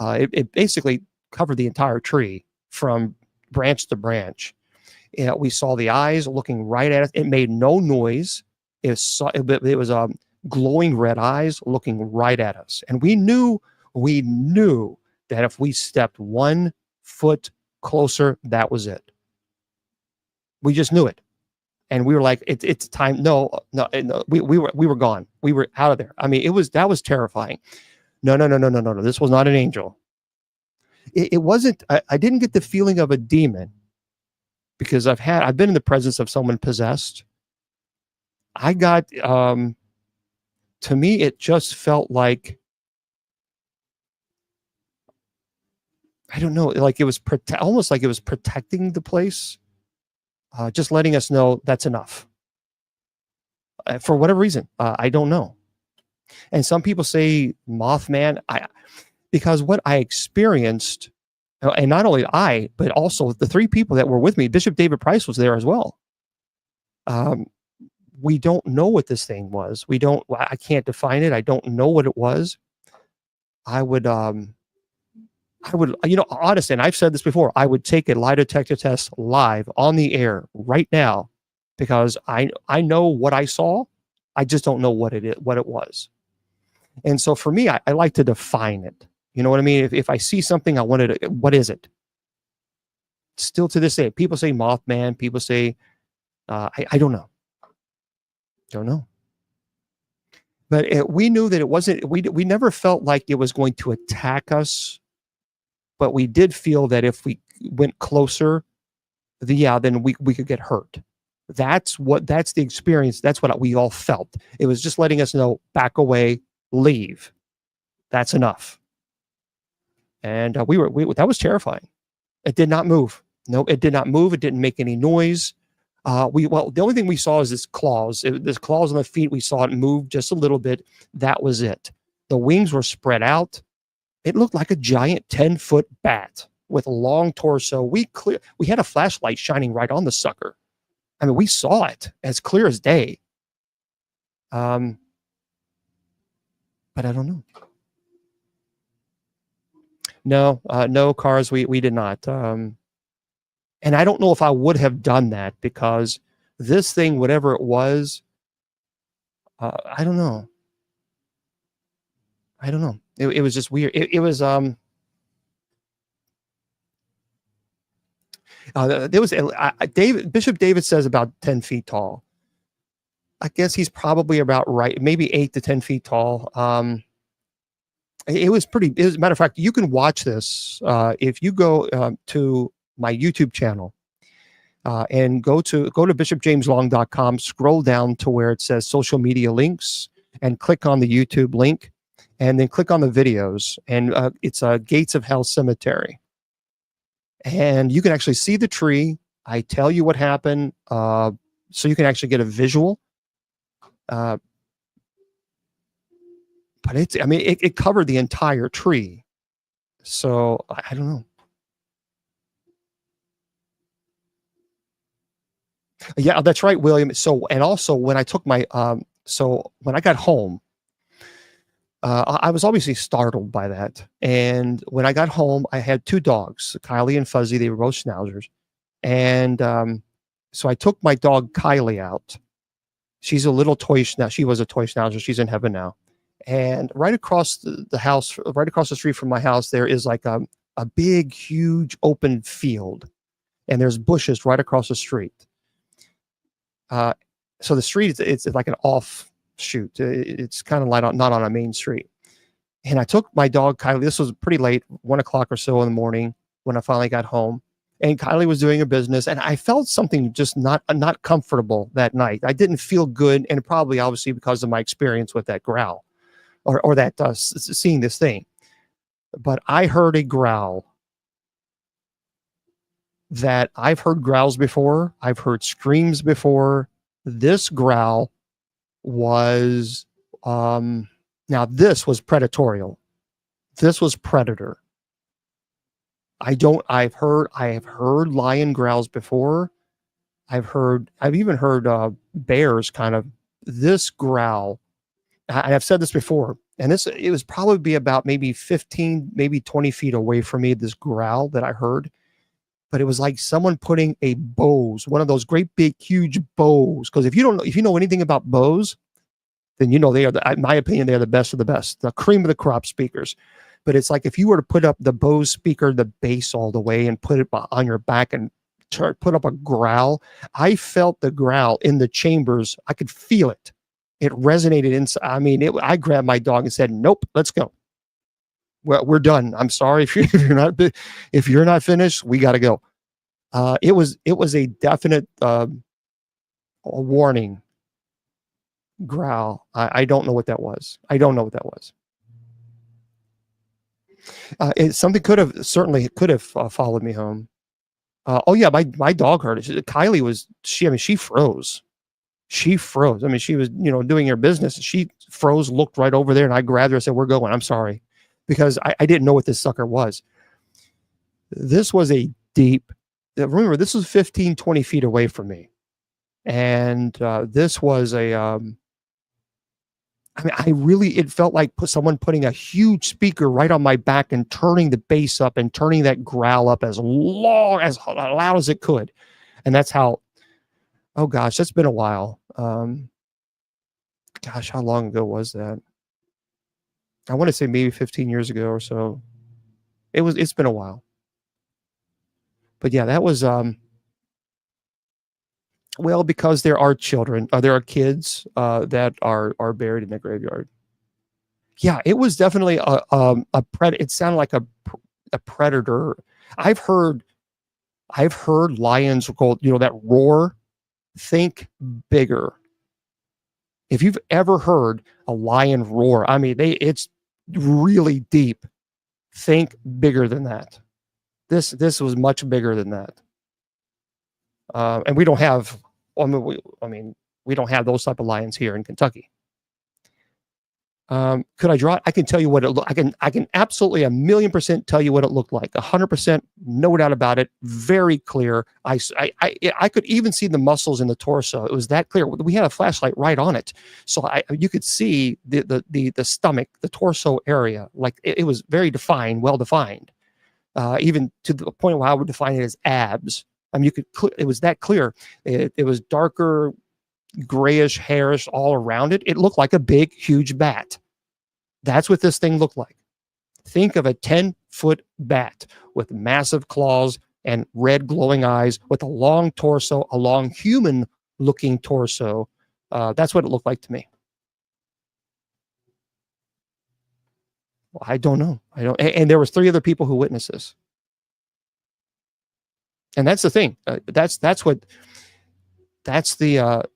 It basically covered the entire tree from branch to branch. We saw the eyes looking right at it. It made no noise. It was glowing red eyes looking right at us, and we knew that if we stepped 1 foot closer, that was it. We just knew it, and we were like, "It's time." No, no, no. We were gone. We were out of there. I mean, that was terrifying. No, no, no, no, no, no, no. This was not an angel. It wasn't. I didn't get the feeling of a demon because I've been in the presence of someone possessed. I got to me, it just felt like, I don't know, like it was almost like it was protecting the place, just letting us know that's enough. For whatever reason, I don't know. And some people say Mothman, because what I experienced, and not only I, but also the 3 people that were with me, Bishop David Price was there as well. We don't know what this thing was. I can't define it. I don't know what it was. I would, honestly, and I've said this before, I would take a lie detector test live on the air right now, because I know what I saw. I just don't know what it was. And so for me, I like to define it. You know what I mean? If I see something, what is it? Still to this day, people say Mothman, people say, I don't know. Don't know. But we knew that it wasn't, we never felt like it was going to attack us, but we did feel that if we went closer, then we could get hurt. That's the experience. That's what we all felt. It was just letting us know, back away, leave. That's enough. And that was terrifying. It did not move. No, it did not move. It didn't make any noise. The only thing we saw is this claws. This claws on the feet. We saw it move just a little bit. That was it. The wings were spread out. It looked like a giant 10-foot bat with a long torso. We had a flashlight shining right on the sucker. I mean, we saw it as clear as day. But I don't know. No cars. We did not. And I don't know if I would have done that, because this thing, whatever it was, I don't know. It was just weird. It was there was Bishop David says about 10 feet tall. I guess he's probably about right, maybe 8 to 10 feet tall. It was pretty. As a matter of fact, you can watch this if you go to my YouTube channel and go to bishopjameslong.com, scroll down to where it says social media links, and click on the YouTube link, and then click on the videos, and it's Gates of Hell Cemetery. And you can actually see the tree. I tell you what happened, so you can actually get a visual. But it covered the entire tree. So I don't know. Yeah, that's right, William. So, and also when I took my, when I got home, I was obviously startled by that. And when I got home, I had 2 dogs, Kylie and Fuzzy. They were both schnauzers. And so I took my dog Kylie out. She's a little toy schnauzer. She was a toy schnauzer. She's in heaven now. And right across the house, right across the street from my house, there is like a big, huge open field. And there's bushes right across the street. So the street, it's like an offshoot. It's kind of not on a main street. And I took my dog Kylie. This was pretty late, 1 o'clock or so in the morning, when I finally got home. And Kylie was doing her business, and I felt something just not comfortable that night. I didn't feel good, and probably obviously because of my experience with that growl, or that seeing this thing. But I heard a growl that I've heard growls before. I've heard screams before. This growl was now this was predatorial. This was predator. I have heard lion growls before. I've even heard bears kind of. This growl, and I've said this before, and it was probably be about maybe 15, maybe 20 feet away from me, this growl that I heard. but it was like someone putting a Bose, one of those great big huge Bose. Because if you know anything about Bose, then you know they are, in my opinion, they're the best of the best, the cream of the crop speakers. But it's like if you were to put up the Bose speaker, the bass all the way, and put it on your back and put up a growl, I felt the growl in the chambers. I could feel it. It resonated inside. I mean, I grabbed my dog and said, "Nope, let's go. Well, we're done. I'm sorry if you're not finished. We got to go." It was a definite a warning growl. I don't know what that was. I don't know what that was. Something could have followed me home. Oh yeah, my dog heard it. Kylie she froze. She froze. I mean, she was, doing her business. She froze, looked right over there, and I grabbed her and said, "We're going." I'm sorry, because I didn't know what this sucker was. This was a deep, remember, this was 15, 20 feet away from me. And this was it felt like someone putting a huge speaker right on my back and turning the bass up and turning that growl up as loud as it could. And that's how, oh gosh, that's been a while. Gosh, how long ago was that? I want to say maybe 15 years ago or so. It's been a while. But yeah, that was, well, because there are children, there are kids that are buried in the graveyard. Yeah, it was definitely a predator. It sounded like a predator. I've heard lions go, that roar. Think bigger. If you've ever heard a lion roar, I mean, it's really deep. Think bigger than that. This was much bigger than that. And we don't have. We don't have those type of lions here in Kentucky. Could I draw it? I can tell you what it looked. I can absolutely 1,000,000% tell you what it looked like. 100%, no doubt about it. Very clear. I could even see the muscles in the torso. It was that clear. We had a flashlight right on it, so you could see the stomach, the torso area. Like it was very defined, well defined. Even to the point where I would define it as abs. I mean, it was that clear. It was darker, grayish, hairish all around it. It looked like a big, huge bat. That's what this thing looked like. Think of a 10-foot bat with massive claws and red glowing eyes with a long torso, a long human-looking torso. That's what it looked like to me. Well, I don't know. And there was 3 other people who witnessed this. And that's the thing. That's the.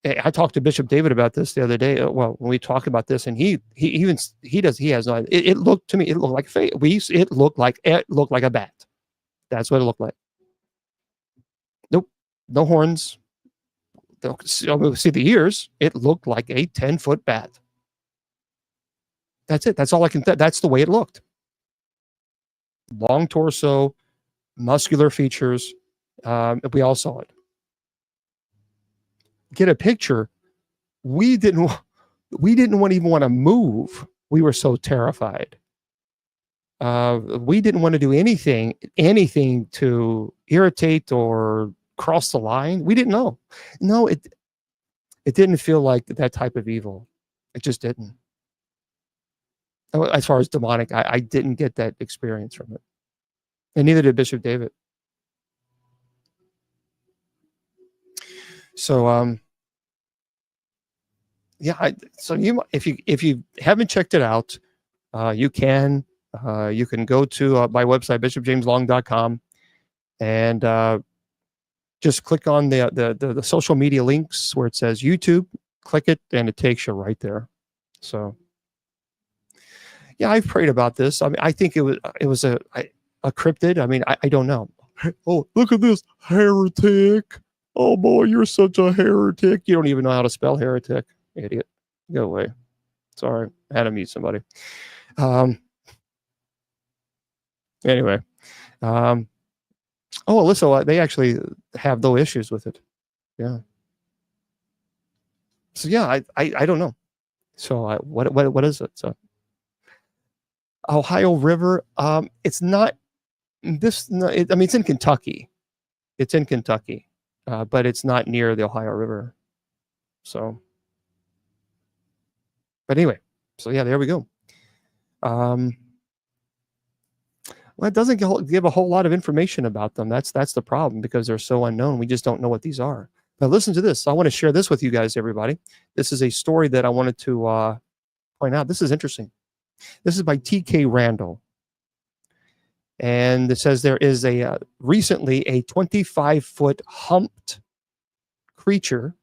I talked to Bishop David about this the other day. Well, when we talked about this, and he has no. It looked to me. It looked like it looked like a bat. That's what it looked like. Nope, no horns. See the ears. It looked like a 10-foot bat. That's it. That's all I can. That's the way it looked. Long torso, muscular features. We all saw it. Get a picture. We didn't even want to move. We were so terrified. We didn't want to do anything to irritate or cross the line. We didn't know. No, it didn't feel like that type of evil. It just didn't. As far as demonic, I didn't get that experience from it. And neither did Bishop David. So, yeah. So if you haven't checked it out, you can go to my website, bishopjameslong.com, and just click on the social media links where it says YouTube. Click it, and it takes you right there. So, yeah, I've prayed about this. I mean, I think it was a cryptid. I mean, I don't know. Oh, look at this heretic. Oh boy, you're such a heretic. You don't even know how to spell heretic. Idiot. Go away. Sorry. I had to mute somebody. Anyway. Oh, Alyssa, they actually have no issues with it. Yeah. So yeah, I don't know. So what is it? So Ohio River. It's not This, no, I mean, it's in Kentucky. It's in Kentucky, but it's not near the Ohio River. So, but anyway, so yeah, there we go. Well, it doesn't give a whole lot of information about them. That's the problem, because they're so unknown. We just don't know what these are. But listen to this. I want to share this with you guys, everybody. This is a story that I wanted to point out. This is interesting. This is by T.K. Randall. And it says there is recently a 25-foot humped creature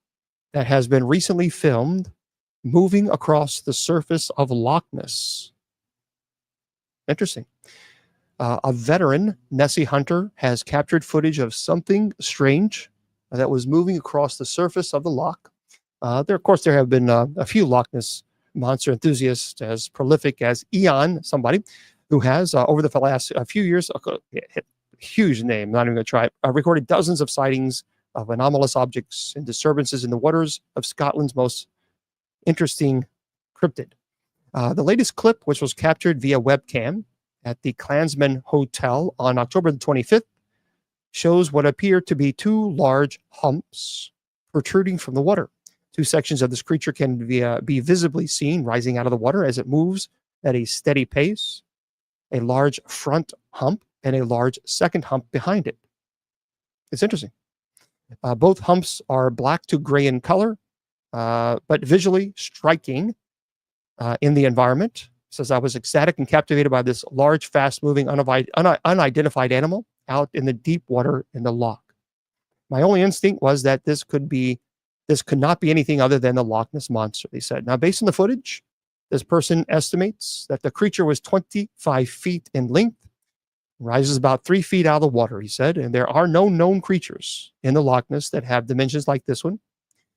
that has been recently filmed moving across the surface of Loch Ness. Interesting. A veteran, Nessie Hunter, has captured footage of something strange that was moving across the surface of the loch. Of course, there have been a few Loch Ness monster enthusiasts as prolific as Eon, somebody who has, over the last few years, huge name, not even going to try it, recorded dozens of sightings of anomalous objects and disturbances in the waters of Scotland's most interesting cryptid. The latest clip, which was captured via webcam at the Clansman Hotel on October the 25th, shows what appear to be two large humps protruding from the water. Two sections of this creature can be visibly seen rising out of the water as it moves at a steady pace. A large front hump and a large second hump behind it. It's interesting. Both humps are black to gray in color, but visually striking in the environment. It says, I was ecstatic and captivated by this large, fast-moving, unidentified animal out in the deep water in the loch. My only instinct was that this could not be anything other than the Loch Ness Monster, they said. Now, based on the footage, this person estimates that the creature was 25 feet in length, rises about 3 feet out of the water, he said, and there are no known creatures in the Loch Ness that have dimensions like this one.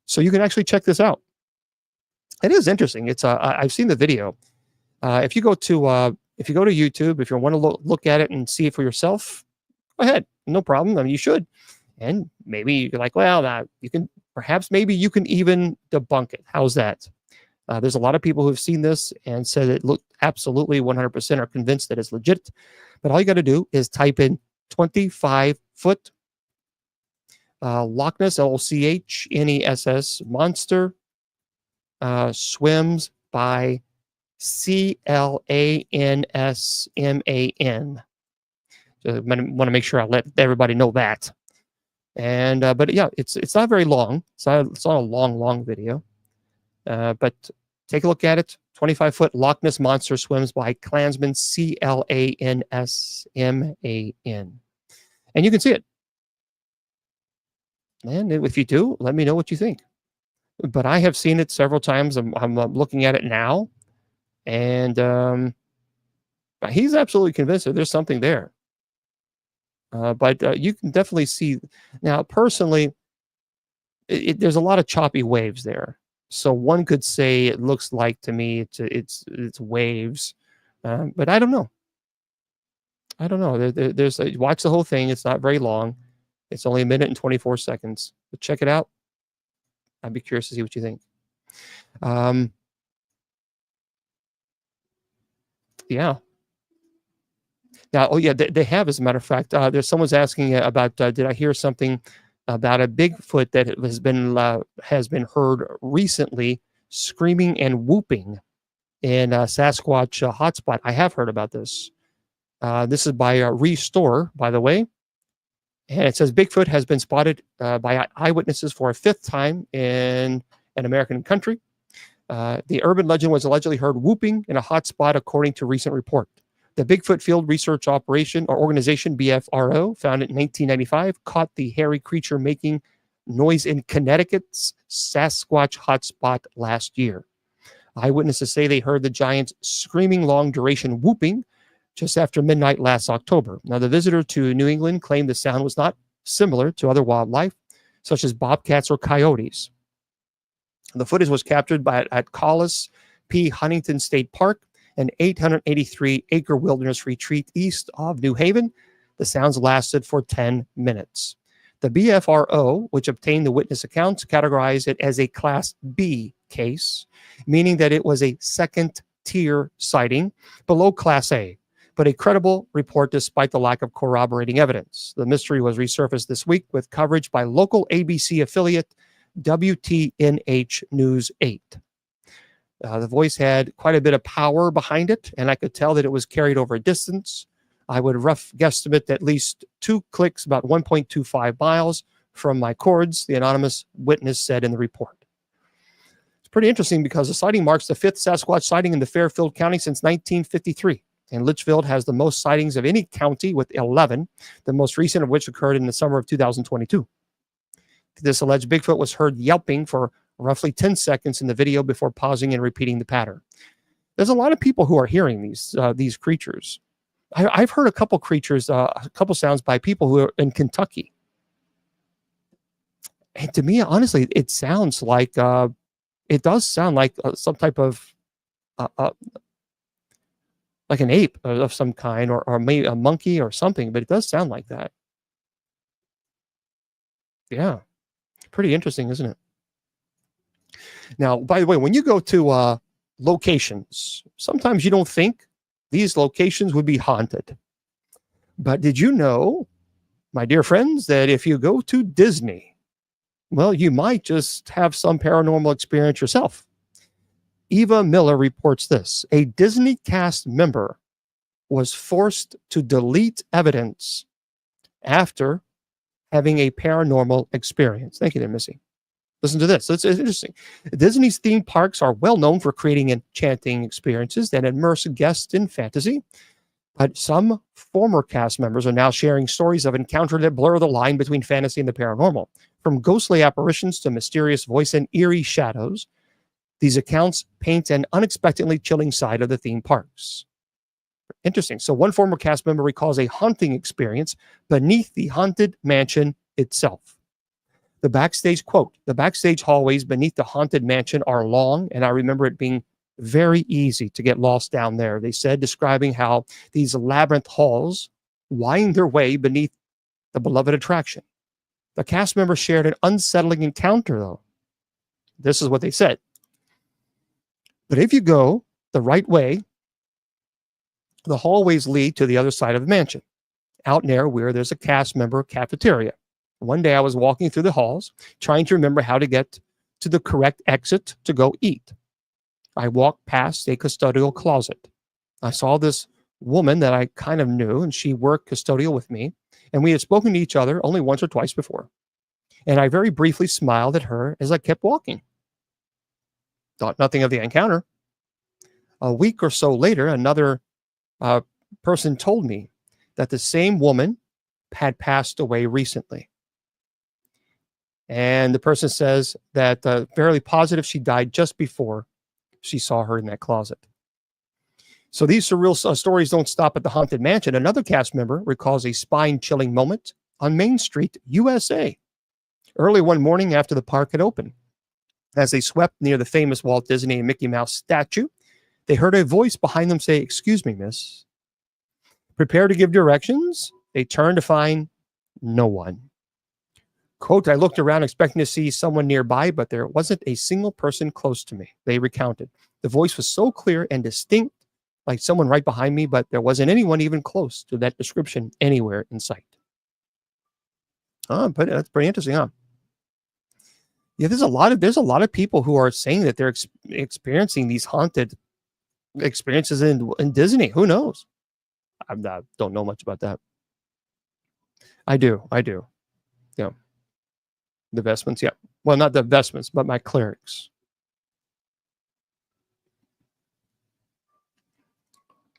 So you can actually check this out. It is interesting. It's I've seen the video. If you go to YouTube, if you want to look at it and see it for yourself, go ahead, no problem. I mean, you should, and maybe you're like, well, you can maybe you can even debunk it. How's that? There's a lot of people who have seen this and said it looked absolutely 100% are convinced that it's legit. But all you got to do is type in 25-foot Loch Ness, LOCHNESS monster swims by CLANSMAN. So I want to make sure I let everybody know that. And but yeah, it's not very long. It's not a long video. But take a look at it. 25-foot Loch Ness monster swims by Clansman, CLANSMAN. And you can see it. And if you do, let me know what you think. But I have seen it several times. I'm looking at it now. And he's absolutely convinced that there's something there. But you can definitely see. Now, personally, there's a lot of choppy waves there. So one could say it looks like, to me, it's waves, but I don't know. There's watch the whole thing. It's not very long. It's only 1 minute and 24 seconds. But check it out. I'd be curious to see what you think. Yeah. Now, oh yeah, they have, as a matter of fact. There's someone's asking about. Did I hear something about a Bigfoot that has been heard recently screaming and whooping in Sasquatch hotspot? I have heard about this. This is by Restore, by the way. And it says Bigfoot has been spotted by eyewitnesses for a 5th time in an American country. The urban legend was allegedly heard whooping in a hotspot, according to recent report. The Bigfoot Field Research Operation or Organization, BFRO, founded in 1995, caught the hairy creature making noise in Connecticut's Sasquatch hotspot last year. Eyewitnesses say they heard the giant's screaming long-duration whooping just after midnight last October. Now, the visitor to New England claimed the sound was not similar to other wildlife, such as bobcats or coyotes. The footage was captured at Collis P. Huntington State Park, an 883-acre wilderness retreat east of New Haven. The sounds lasted for 10 minutes. The BFRO, which obtained the witness accounts, categorized it as a Class B case, meaning that it was a second-tier sighting below Class A. but a credible report despite the lack of corroborating evidence. The mystery was resurfaced this week with coverage by local ABC affiliate WTNH News 8. The voice had quite a bit of power behind it, and I could tell that it was carried over a distance. I would rough guesstimate at least 2 clicks, about 1.25 miles from my cords, the anonymous witness said in the report. It's pretty interesting because the sighting marks the 5th Sasquatch sighting in the Fairfield County since 1953. And Litchfield has the most sightings of any county with 11, the most recent of which occurred in the summer of 2022. This alleged Bigfoot was heard yelping for roughly 10 seconds in the video before pausing and repeating the pattern. There's a lot of people who are hearing these creatures. I've heard a couple creatures, a couple sounds by people who are in Kentucky. And to me, honestly, it sounds like, it does sound like some type of, like an ape of some kind, or maybe a monkey or something, but it does sound like that. Yeah. Pretty interesting, isn't it? Now, by the way, when you go to locations, sometimes you don't think these locations would be haunted. But did you know, my dear friends, that if you go to Disney, well, you might just have some paranormal experience yourself. Eva Miller reports this. A Disney cast member was forced to delete evidence after having a paranormal experience. Thank you there, Missy. Listen to this. It's interesting. Disney's theme parks are well known for creating enchanting experiences that immerse guests in fantasy. But some former cast members are now sharing stories of encounters that blur the line between fantasy and the paranormal. From ghostly apparitions to mysterious voice and eerie shadows, these accounts paint an unexpectedly chilling side of the theme parks. Interesting. So one former cast member recalls a haunting experience beneath the haunted mansion itself. The backstage quote, the backstage hallways beneath the haunted mansion are long, and I remember it being very easy to get lost down there, they said, describing how these labyrinth halls wind their way beneath the beloved attraction. The cast member shared an unsettling encounter, though. This is what they said. But if you go the right way, the hallways lead to the other side of the mansion, out near where there's a cast member cafeteria. One day I was walking through the halls, trying to remember how to get to the correct exit to go eat. I walked past a custodial closet. I saw this woman that I kind of knew, and she worked custodial with me, and we had spoken to each other only once or twice before. And I very briefly smiled at her as I kept walking. Thought nothing of the encounter. A week or so later, another person told me that the same woman had passed away recently. And the person says that fairly positive she died just before she saw her in that closet. So these surreal stories don't stop at the haunted mansion. Another cast member recalls a spine-chilling moment on Main Street, USA, early one morning after the park had opened. As they swept near the famous Walt Disney and Mickey Mouse statue, they heard a voice behind them say, "Excuse me, miss." Prepare to give directions. They turned to find no one. Quote, I looked around expecting to see someone nearby, but there wasn't a single person close to me, they recounted. The voice was so clear and distinct, like someone right behind me, but there wasn't anyone even close to that description anywhere in sight. Oh, but that's pretty interesting, huh? Yeah, there's a lot of people who are saying that they're experiencing these haunted experiences in Disney. Who knows? I don't know much about that. I do. Yeah. The vestments, yeah. Well, not the vestments, but my clerics.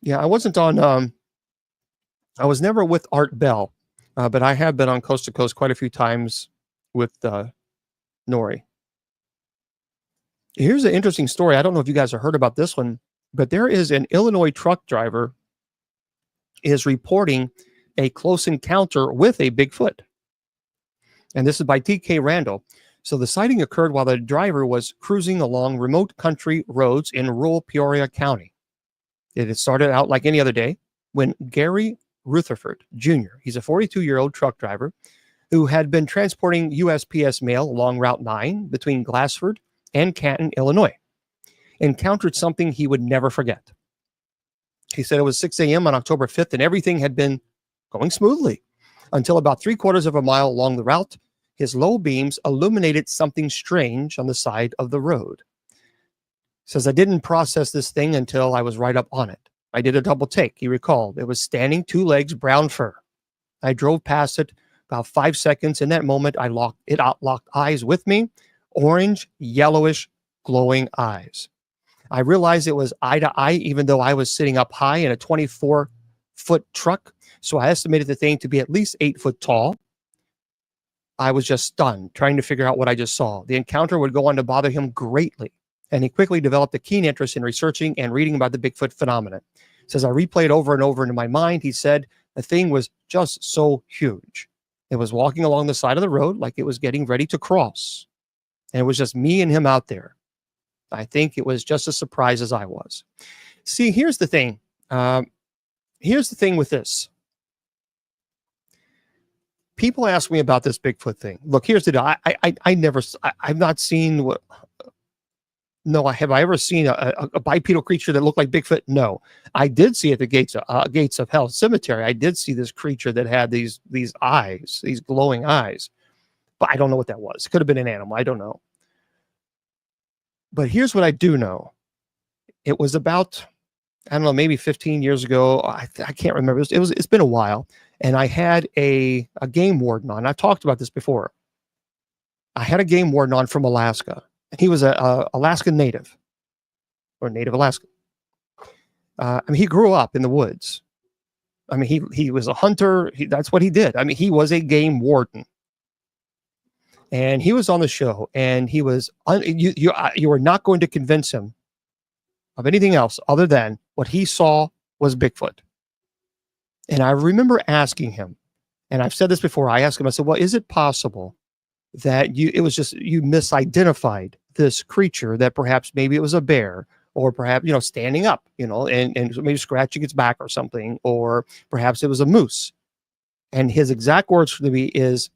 Yeah, I wasn't on, I was never with Art Bell, but I have been on Coast to Coast quite a few times with Nori. Here's an interesting story. I don't know if you guys have heard about this one, but there is an Illinois truck driver is reporting a close encounter with a Bigfoot. And this is by TK Randall. So the sighting occurred while the driver was cruising along remote country roads in rural Peoria County. It had started out like any other day when Gary Rutherford Jr., he's a 42-year-old truck driver who had been transporting USPS mail along Route 9 between Glassford and Canton, Illinois, encountered something he would never forget. He said it was 6 a.m. on October 5th, and everything had been going smoothly until about 3/4 of a mile along the route. His low beams illuminated something strange on the side of the road. Says, I didn't process this thing until I was right up on it. I did a double take, he recalled. It was standing, 2 legs, brown fur. I drove past it about 5 seconds. In that moment, it locked eyes with me, orange, yellowish, glowing eyes. I realized it was eye to eye, even though I was sitting up high in a 24-foot truck. So I estimated the thing to be at least 8 foot tall. I was just stunned, trying to figure out what I just saw. The encounter would go on to bother him greatly, and he quickly developed a keen interest in researching and reading about the Bigfoot phenomenon. Says, I replayed over and over in my mind. He said the thing was just so huge. It was walking along the side of the road like it was getting ready to cross. And it was just me and him out there. I think it was just as surprised as I was. See, here's the thing. Here's the thing with this. People ask me about this Bigfoot thing. Look, here's the deal. I've not seen what. No, have I ever seen a bipedal creature that looked like Bigfoot? No. I did see at the Gates of Hell Cemetery. I did see this creature that had these eyes, these glowing eyes. But I don't know what that was. It could have been an animal. I don't know. But here's what I do know. It was about, I don't know, maybe 15 years ago. I can't remember. It's been a while. And I had a game warden on. I talked about this before. I had a game warden on from Alaska. He was a Alaskan native, or native Alaskan. I mean, he grew up in the woods. I mean, he was a hunter. That's what he did. I mean, he was a game warden, and he was on the show. And he was you were not going to convince him of anything else other than what he saw was Bigfoot. And I remember asking him, and I've said this before. I asked him. I said, "Well, is it possible that you misidentified this creature, that perhaps maybe it was a bear, or perhaps, standing up, and maybe scratching its back or something, or perhaps it was a moose?" And his exact words to me is,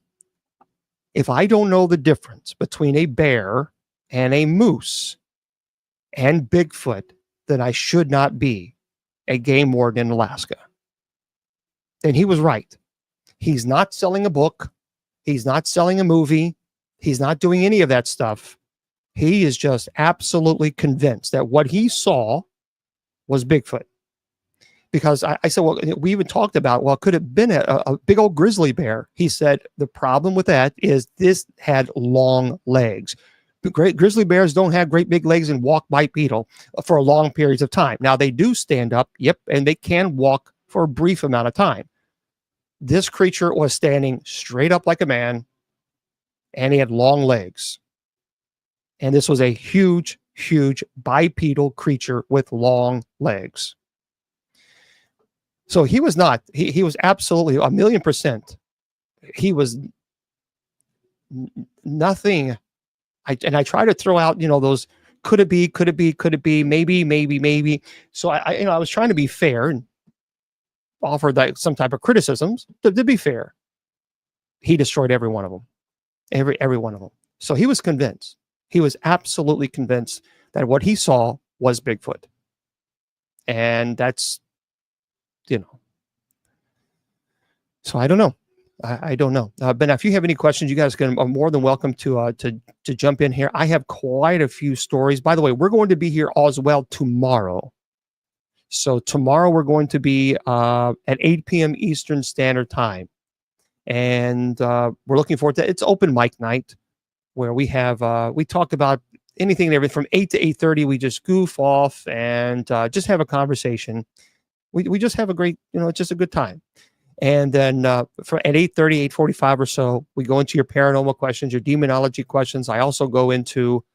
if I don't know the difference between a bear and a moose and Bigfoot, then I should not be a game warden in Alaska. And he was right. He's not selling a book. He's not selling a movie. He's not doing any of that stuff. He is just absolutely convinced that what he saw was Bigfoot. Because I said, well, we even talked about, well, could it have been a big old grizzly bear? He said, the problem with that is this had long legs. Great grizzly bears don't have great big legs and walk bipedal for long periods of time. Now, they do stand up, yep, and they can walk for a brief amount of time. This creature was standing straight up like a man, and he had long legs. And this was a huge, huge bipedal creature with long legs. So he was not, he was absolutely 1,000,000%. He was nothing. I try to throw out, those could it be, maybe. So I was trying to be fair and offer that some type of criticisms to be fair. He destroyed every one of them, every one of them. So he was convinced. He was absolutely convinced that what he saw was Bigfoot, and that's, So I don't know. I don't know. But if you have any questions, you guys are more than welcome to jump in here. I have quite a few stories. By the way, we're going to be here as well tomorrow. So tomorrow we're going to be at 8 p.m. Eastern Standard Time. And we're looking forward to it. It's open mic night where we talk about anything and everything from 8 to 8:30. We just goof off and just have a conversation. We just have a great, it's just a good time. And then at 8:30, 8:45 or so, we go into your paranormal questions, your demonology questions. I also go into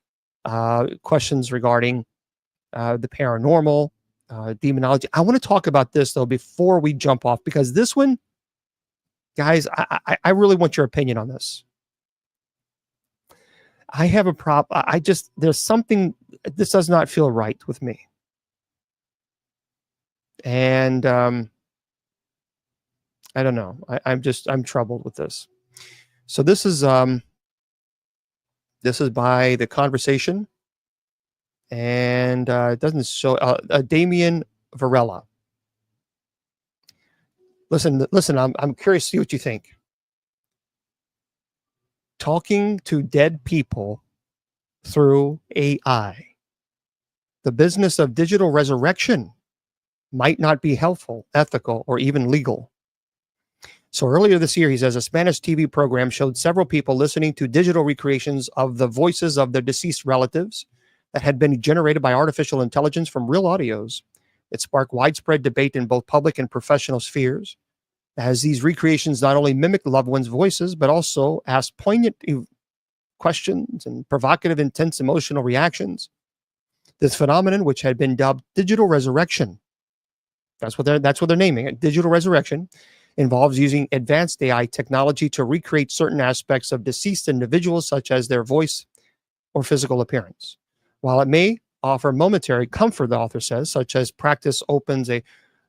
questions regarding the paranormal, demonology. I want to talk about this, though, before we jump off, because this one, guys, I really want your opinion on this. I have a problem. There's something, this does not feel right with me. And I don't know. I'm troubled with this. So this is by The Conversation, and it doesn't show Damien Varela. Listen. I'm curious to see what you think. Talking to dead people through AI. The business of digital resurrection might not be helpful, ethical, or even legal. So earlier this year, he says a Spanish TV program showed several people listening to digital recreations of the voices of their deceased relatives that had been generated by artificial intelligence from real audios. It sparked widespread debate in both public and professional spheres, as these recreations not only mimic loved ones' voices, but also ask poignant questions and provocative, intense emotional reactions. This phenomenon, which had been dubbed digital resurrection, that's what they're naming it, digital resurrection, involves using advanced AI technology to recreate certain aspects of deceased individuals, such as their voice or physical appearance. While it may offer momentary comfort, the author says, such as practice opens a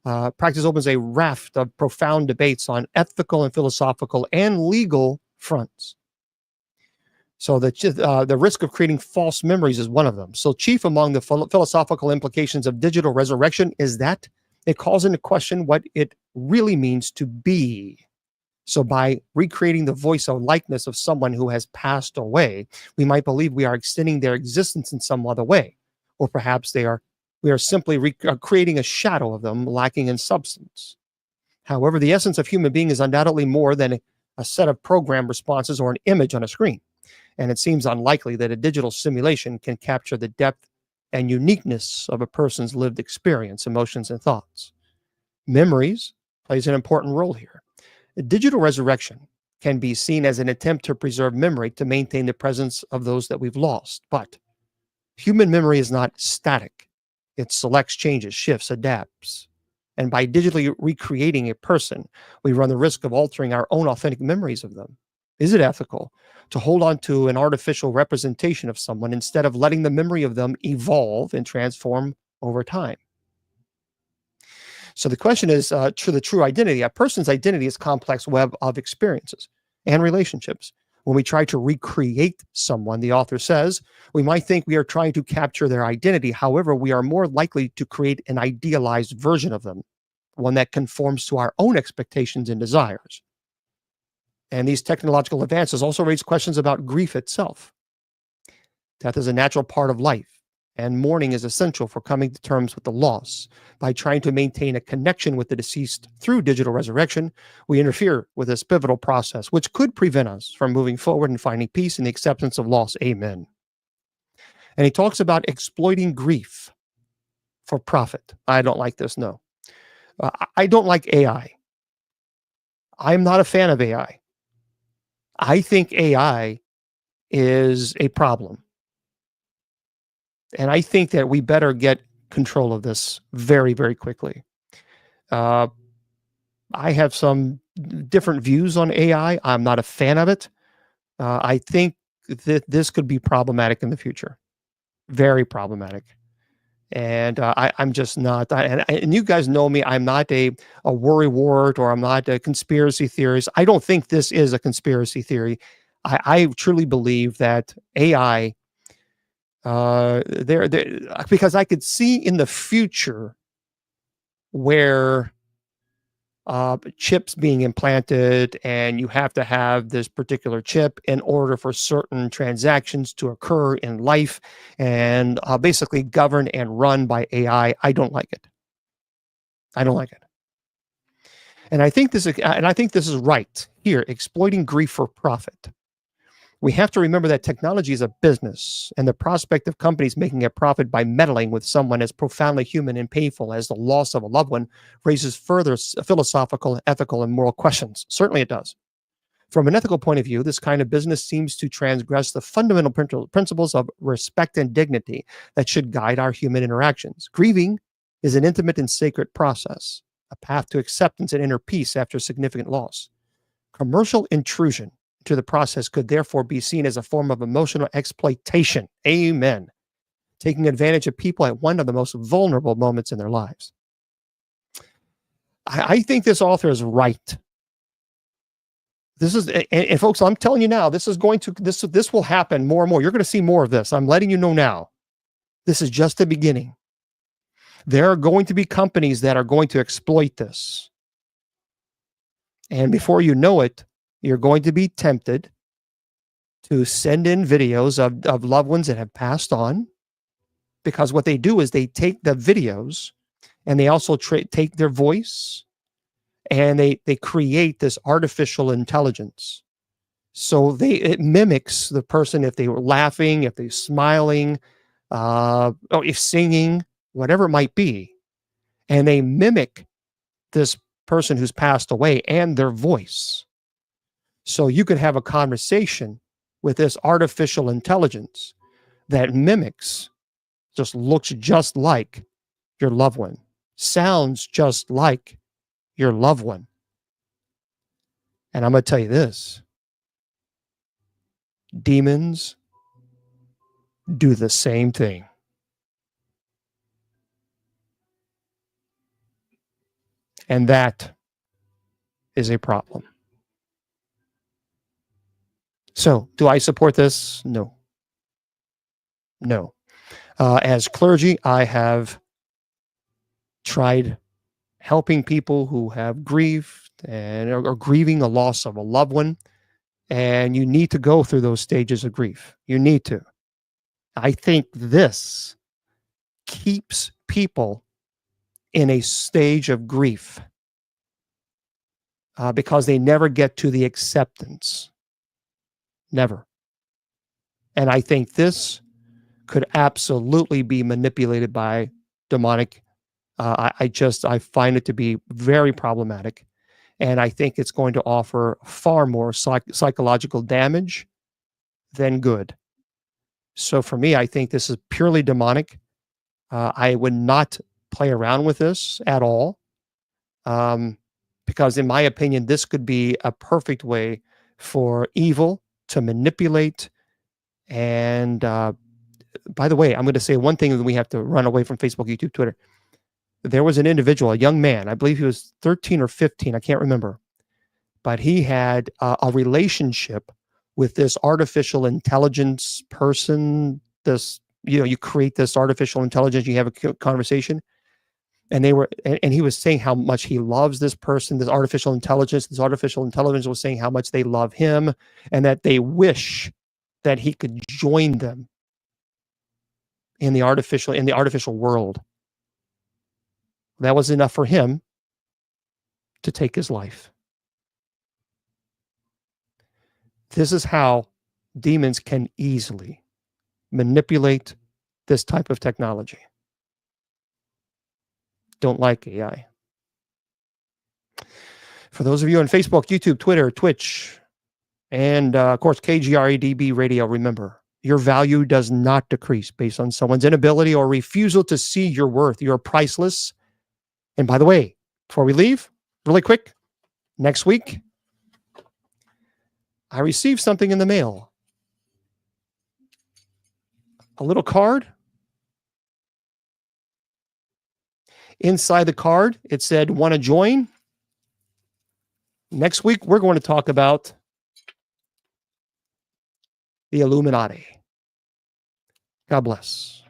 raft of profound debates on ethical and philosophical and legal fronts. So the risk of creating false memories is one of them. So chief among the philosophical implications of digital resurrection is that it calls into question what it really means to be. So by recreating the voice or likeness of someone who has passed away, we might believe we are extending their existence in some other way. Or perhaps we are simply creating a shadow of them lacking in substance. However, the essence of human being is undoubtedly more than a set of program responses or an image on a screen. And it seems unlikely that a digital simulation can capture the depth and uniqueness of a person's lived experience, emotions, and thoughts. Memories plays an important role here. A digital resurrection can be seen as an attempt to preserve memory to maintain the presence of those that we've lost. But human memory is not static. It selects, changes, shifts, adapts. And by digitally recreating a person, we run the risk of altering our own authentic memories of them. Is it ethical to hold on to an artificial representation of someone instead of letting the memory of them evolve and transform over time? So the question is, to the true identity. A person's identity is a complex web of experiences and relationships. When we try to recreate someone, the author says, we might think we are trying to capture their identity. However, we are more likely to create an idealized version of them, one that conforms to our own expectations and desires. And these technological advances also raise questions about grief itself. Death is a natural part of life, and mourning is essential for coming to terms with the loss. By trying to maintain a connection with the deceased through digital resurrection, we interfere with this pivotal process, which could prevent us from moving forward and finding peace in the acceptance of loss. Amen. And he talks about exploiting grief for profit. I don't like this, no. I don't like AI. I'm not a fan of AI. I think AI is a problem. And I think that we better get control of this very, very quickly. I have some different views on AI. I'm not a fan of it. I think that this could be problematic in the future. Very problematic. And I'm just not. And you guys know me. I'm not a worrywart, or I'm not a conspiracy theorist. I don't think this is a conspiracy theory. I truly believe that AI, there, because I could see in the future where chips being implanted, and you have to have this particular chip in order for certain transactions to occur in life, and basically governed and run by AI. I don't like it. I don't like it. And I think this is right here, exploiting grief for profit. We have to remember that technology is a business, and the prospect of companies making a profit by meddling with someone as profoundly human and painful as the loss of a loved one raises further philosophical, ethical, and moral questions. Certainly it does. From an ethical point of view, this kind of business seems to transgress the fundamental principles of respect and dignity that should guide our human interactions. Grieving is an intimate and sacred process, a path to acceptance and inner peace after significant loss. Commercial intrusion to the process could therefore be seen as a form of emotional exploitation. Amen. Taking advantage of people at one of the most vulnerable moments in their lives. I think this author is right. This is, and folks, I'm telling you now, this will happen more and more. You're going to see more of this. I'm letting you know now. This is just the beginning. There are going to be companies that are going to exploit this. And before you know it, you're going to be tempted to send in videos of loved ones that have passed on, because what they do is they take the videos and they also take their voice, and they create this artificial intelligence. So it mimics the person, if they were laughing, if they're smiling, or if singing, whatever it might be, and they mimic this person who's passed away and their voice. So you could have a conversation with this artificial intelligence that mimics, just looks just like your loved one, sounds just like your loved one. And I'm going to tell you this: demons do the same thing. And that is a problem. So, do I support this? No. No. As clergy, I have tried helping people who have grieved and are grieving a loss of a loved one. And you need to go through those stages of grief. You need to. I think this keeps people in a stage of grief because they never get to the acceptance. Never. And I think this could absolutely be manipulated by demonic. I find it to be very problematic. And I think it's going to offer far more psychological damage than good. So for me, I think this is purely demonic. I would not play around with this at all. Because in my opinion, this could be a perfect way for evil to manipulate. And by the way, I'm going to say one thing that we have to run away from Facebook, YouTube, Twitter. There was an individual, a young man, I believe he was 13 or 15, I can't remember, but he had a relationship with this artificial intelligence person. This, you create this artificial intelligence, you have a conversation, and he was saying how much he loves this person, this artificial intelligence. This artificial intelligence was saying how much they love him and that they wish that he could join them in the artificial world. That was enough for him to take his life. This is how demons can easily manipulate this type of technology. Don't like AI. For those of you on Facebook, YouTube, Twitter, Twitch, and of course, KGRADB Radio, remember, your value does not decrease based on someone's inability or refusal to see your worth. You're priceless. And by the way, before we leave, really quick, next week, I received something in the mail. A little card. Inside the card, it said, "Want to join?" Next week, we're going to talk about the Illuminati. God bless.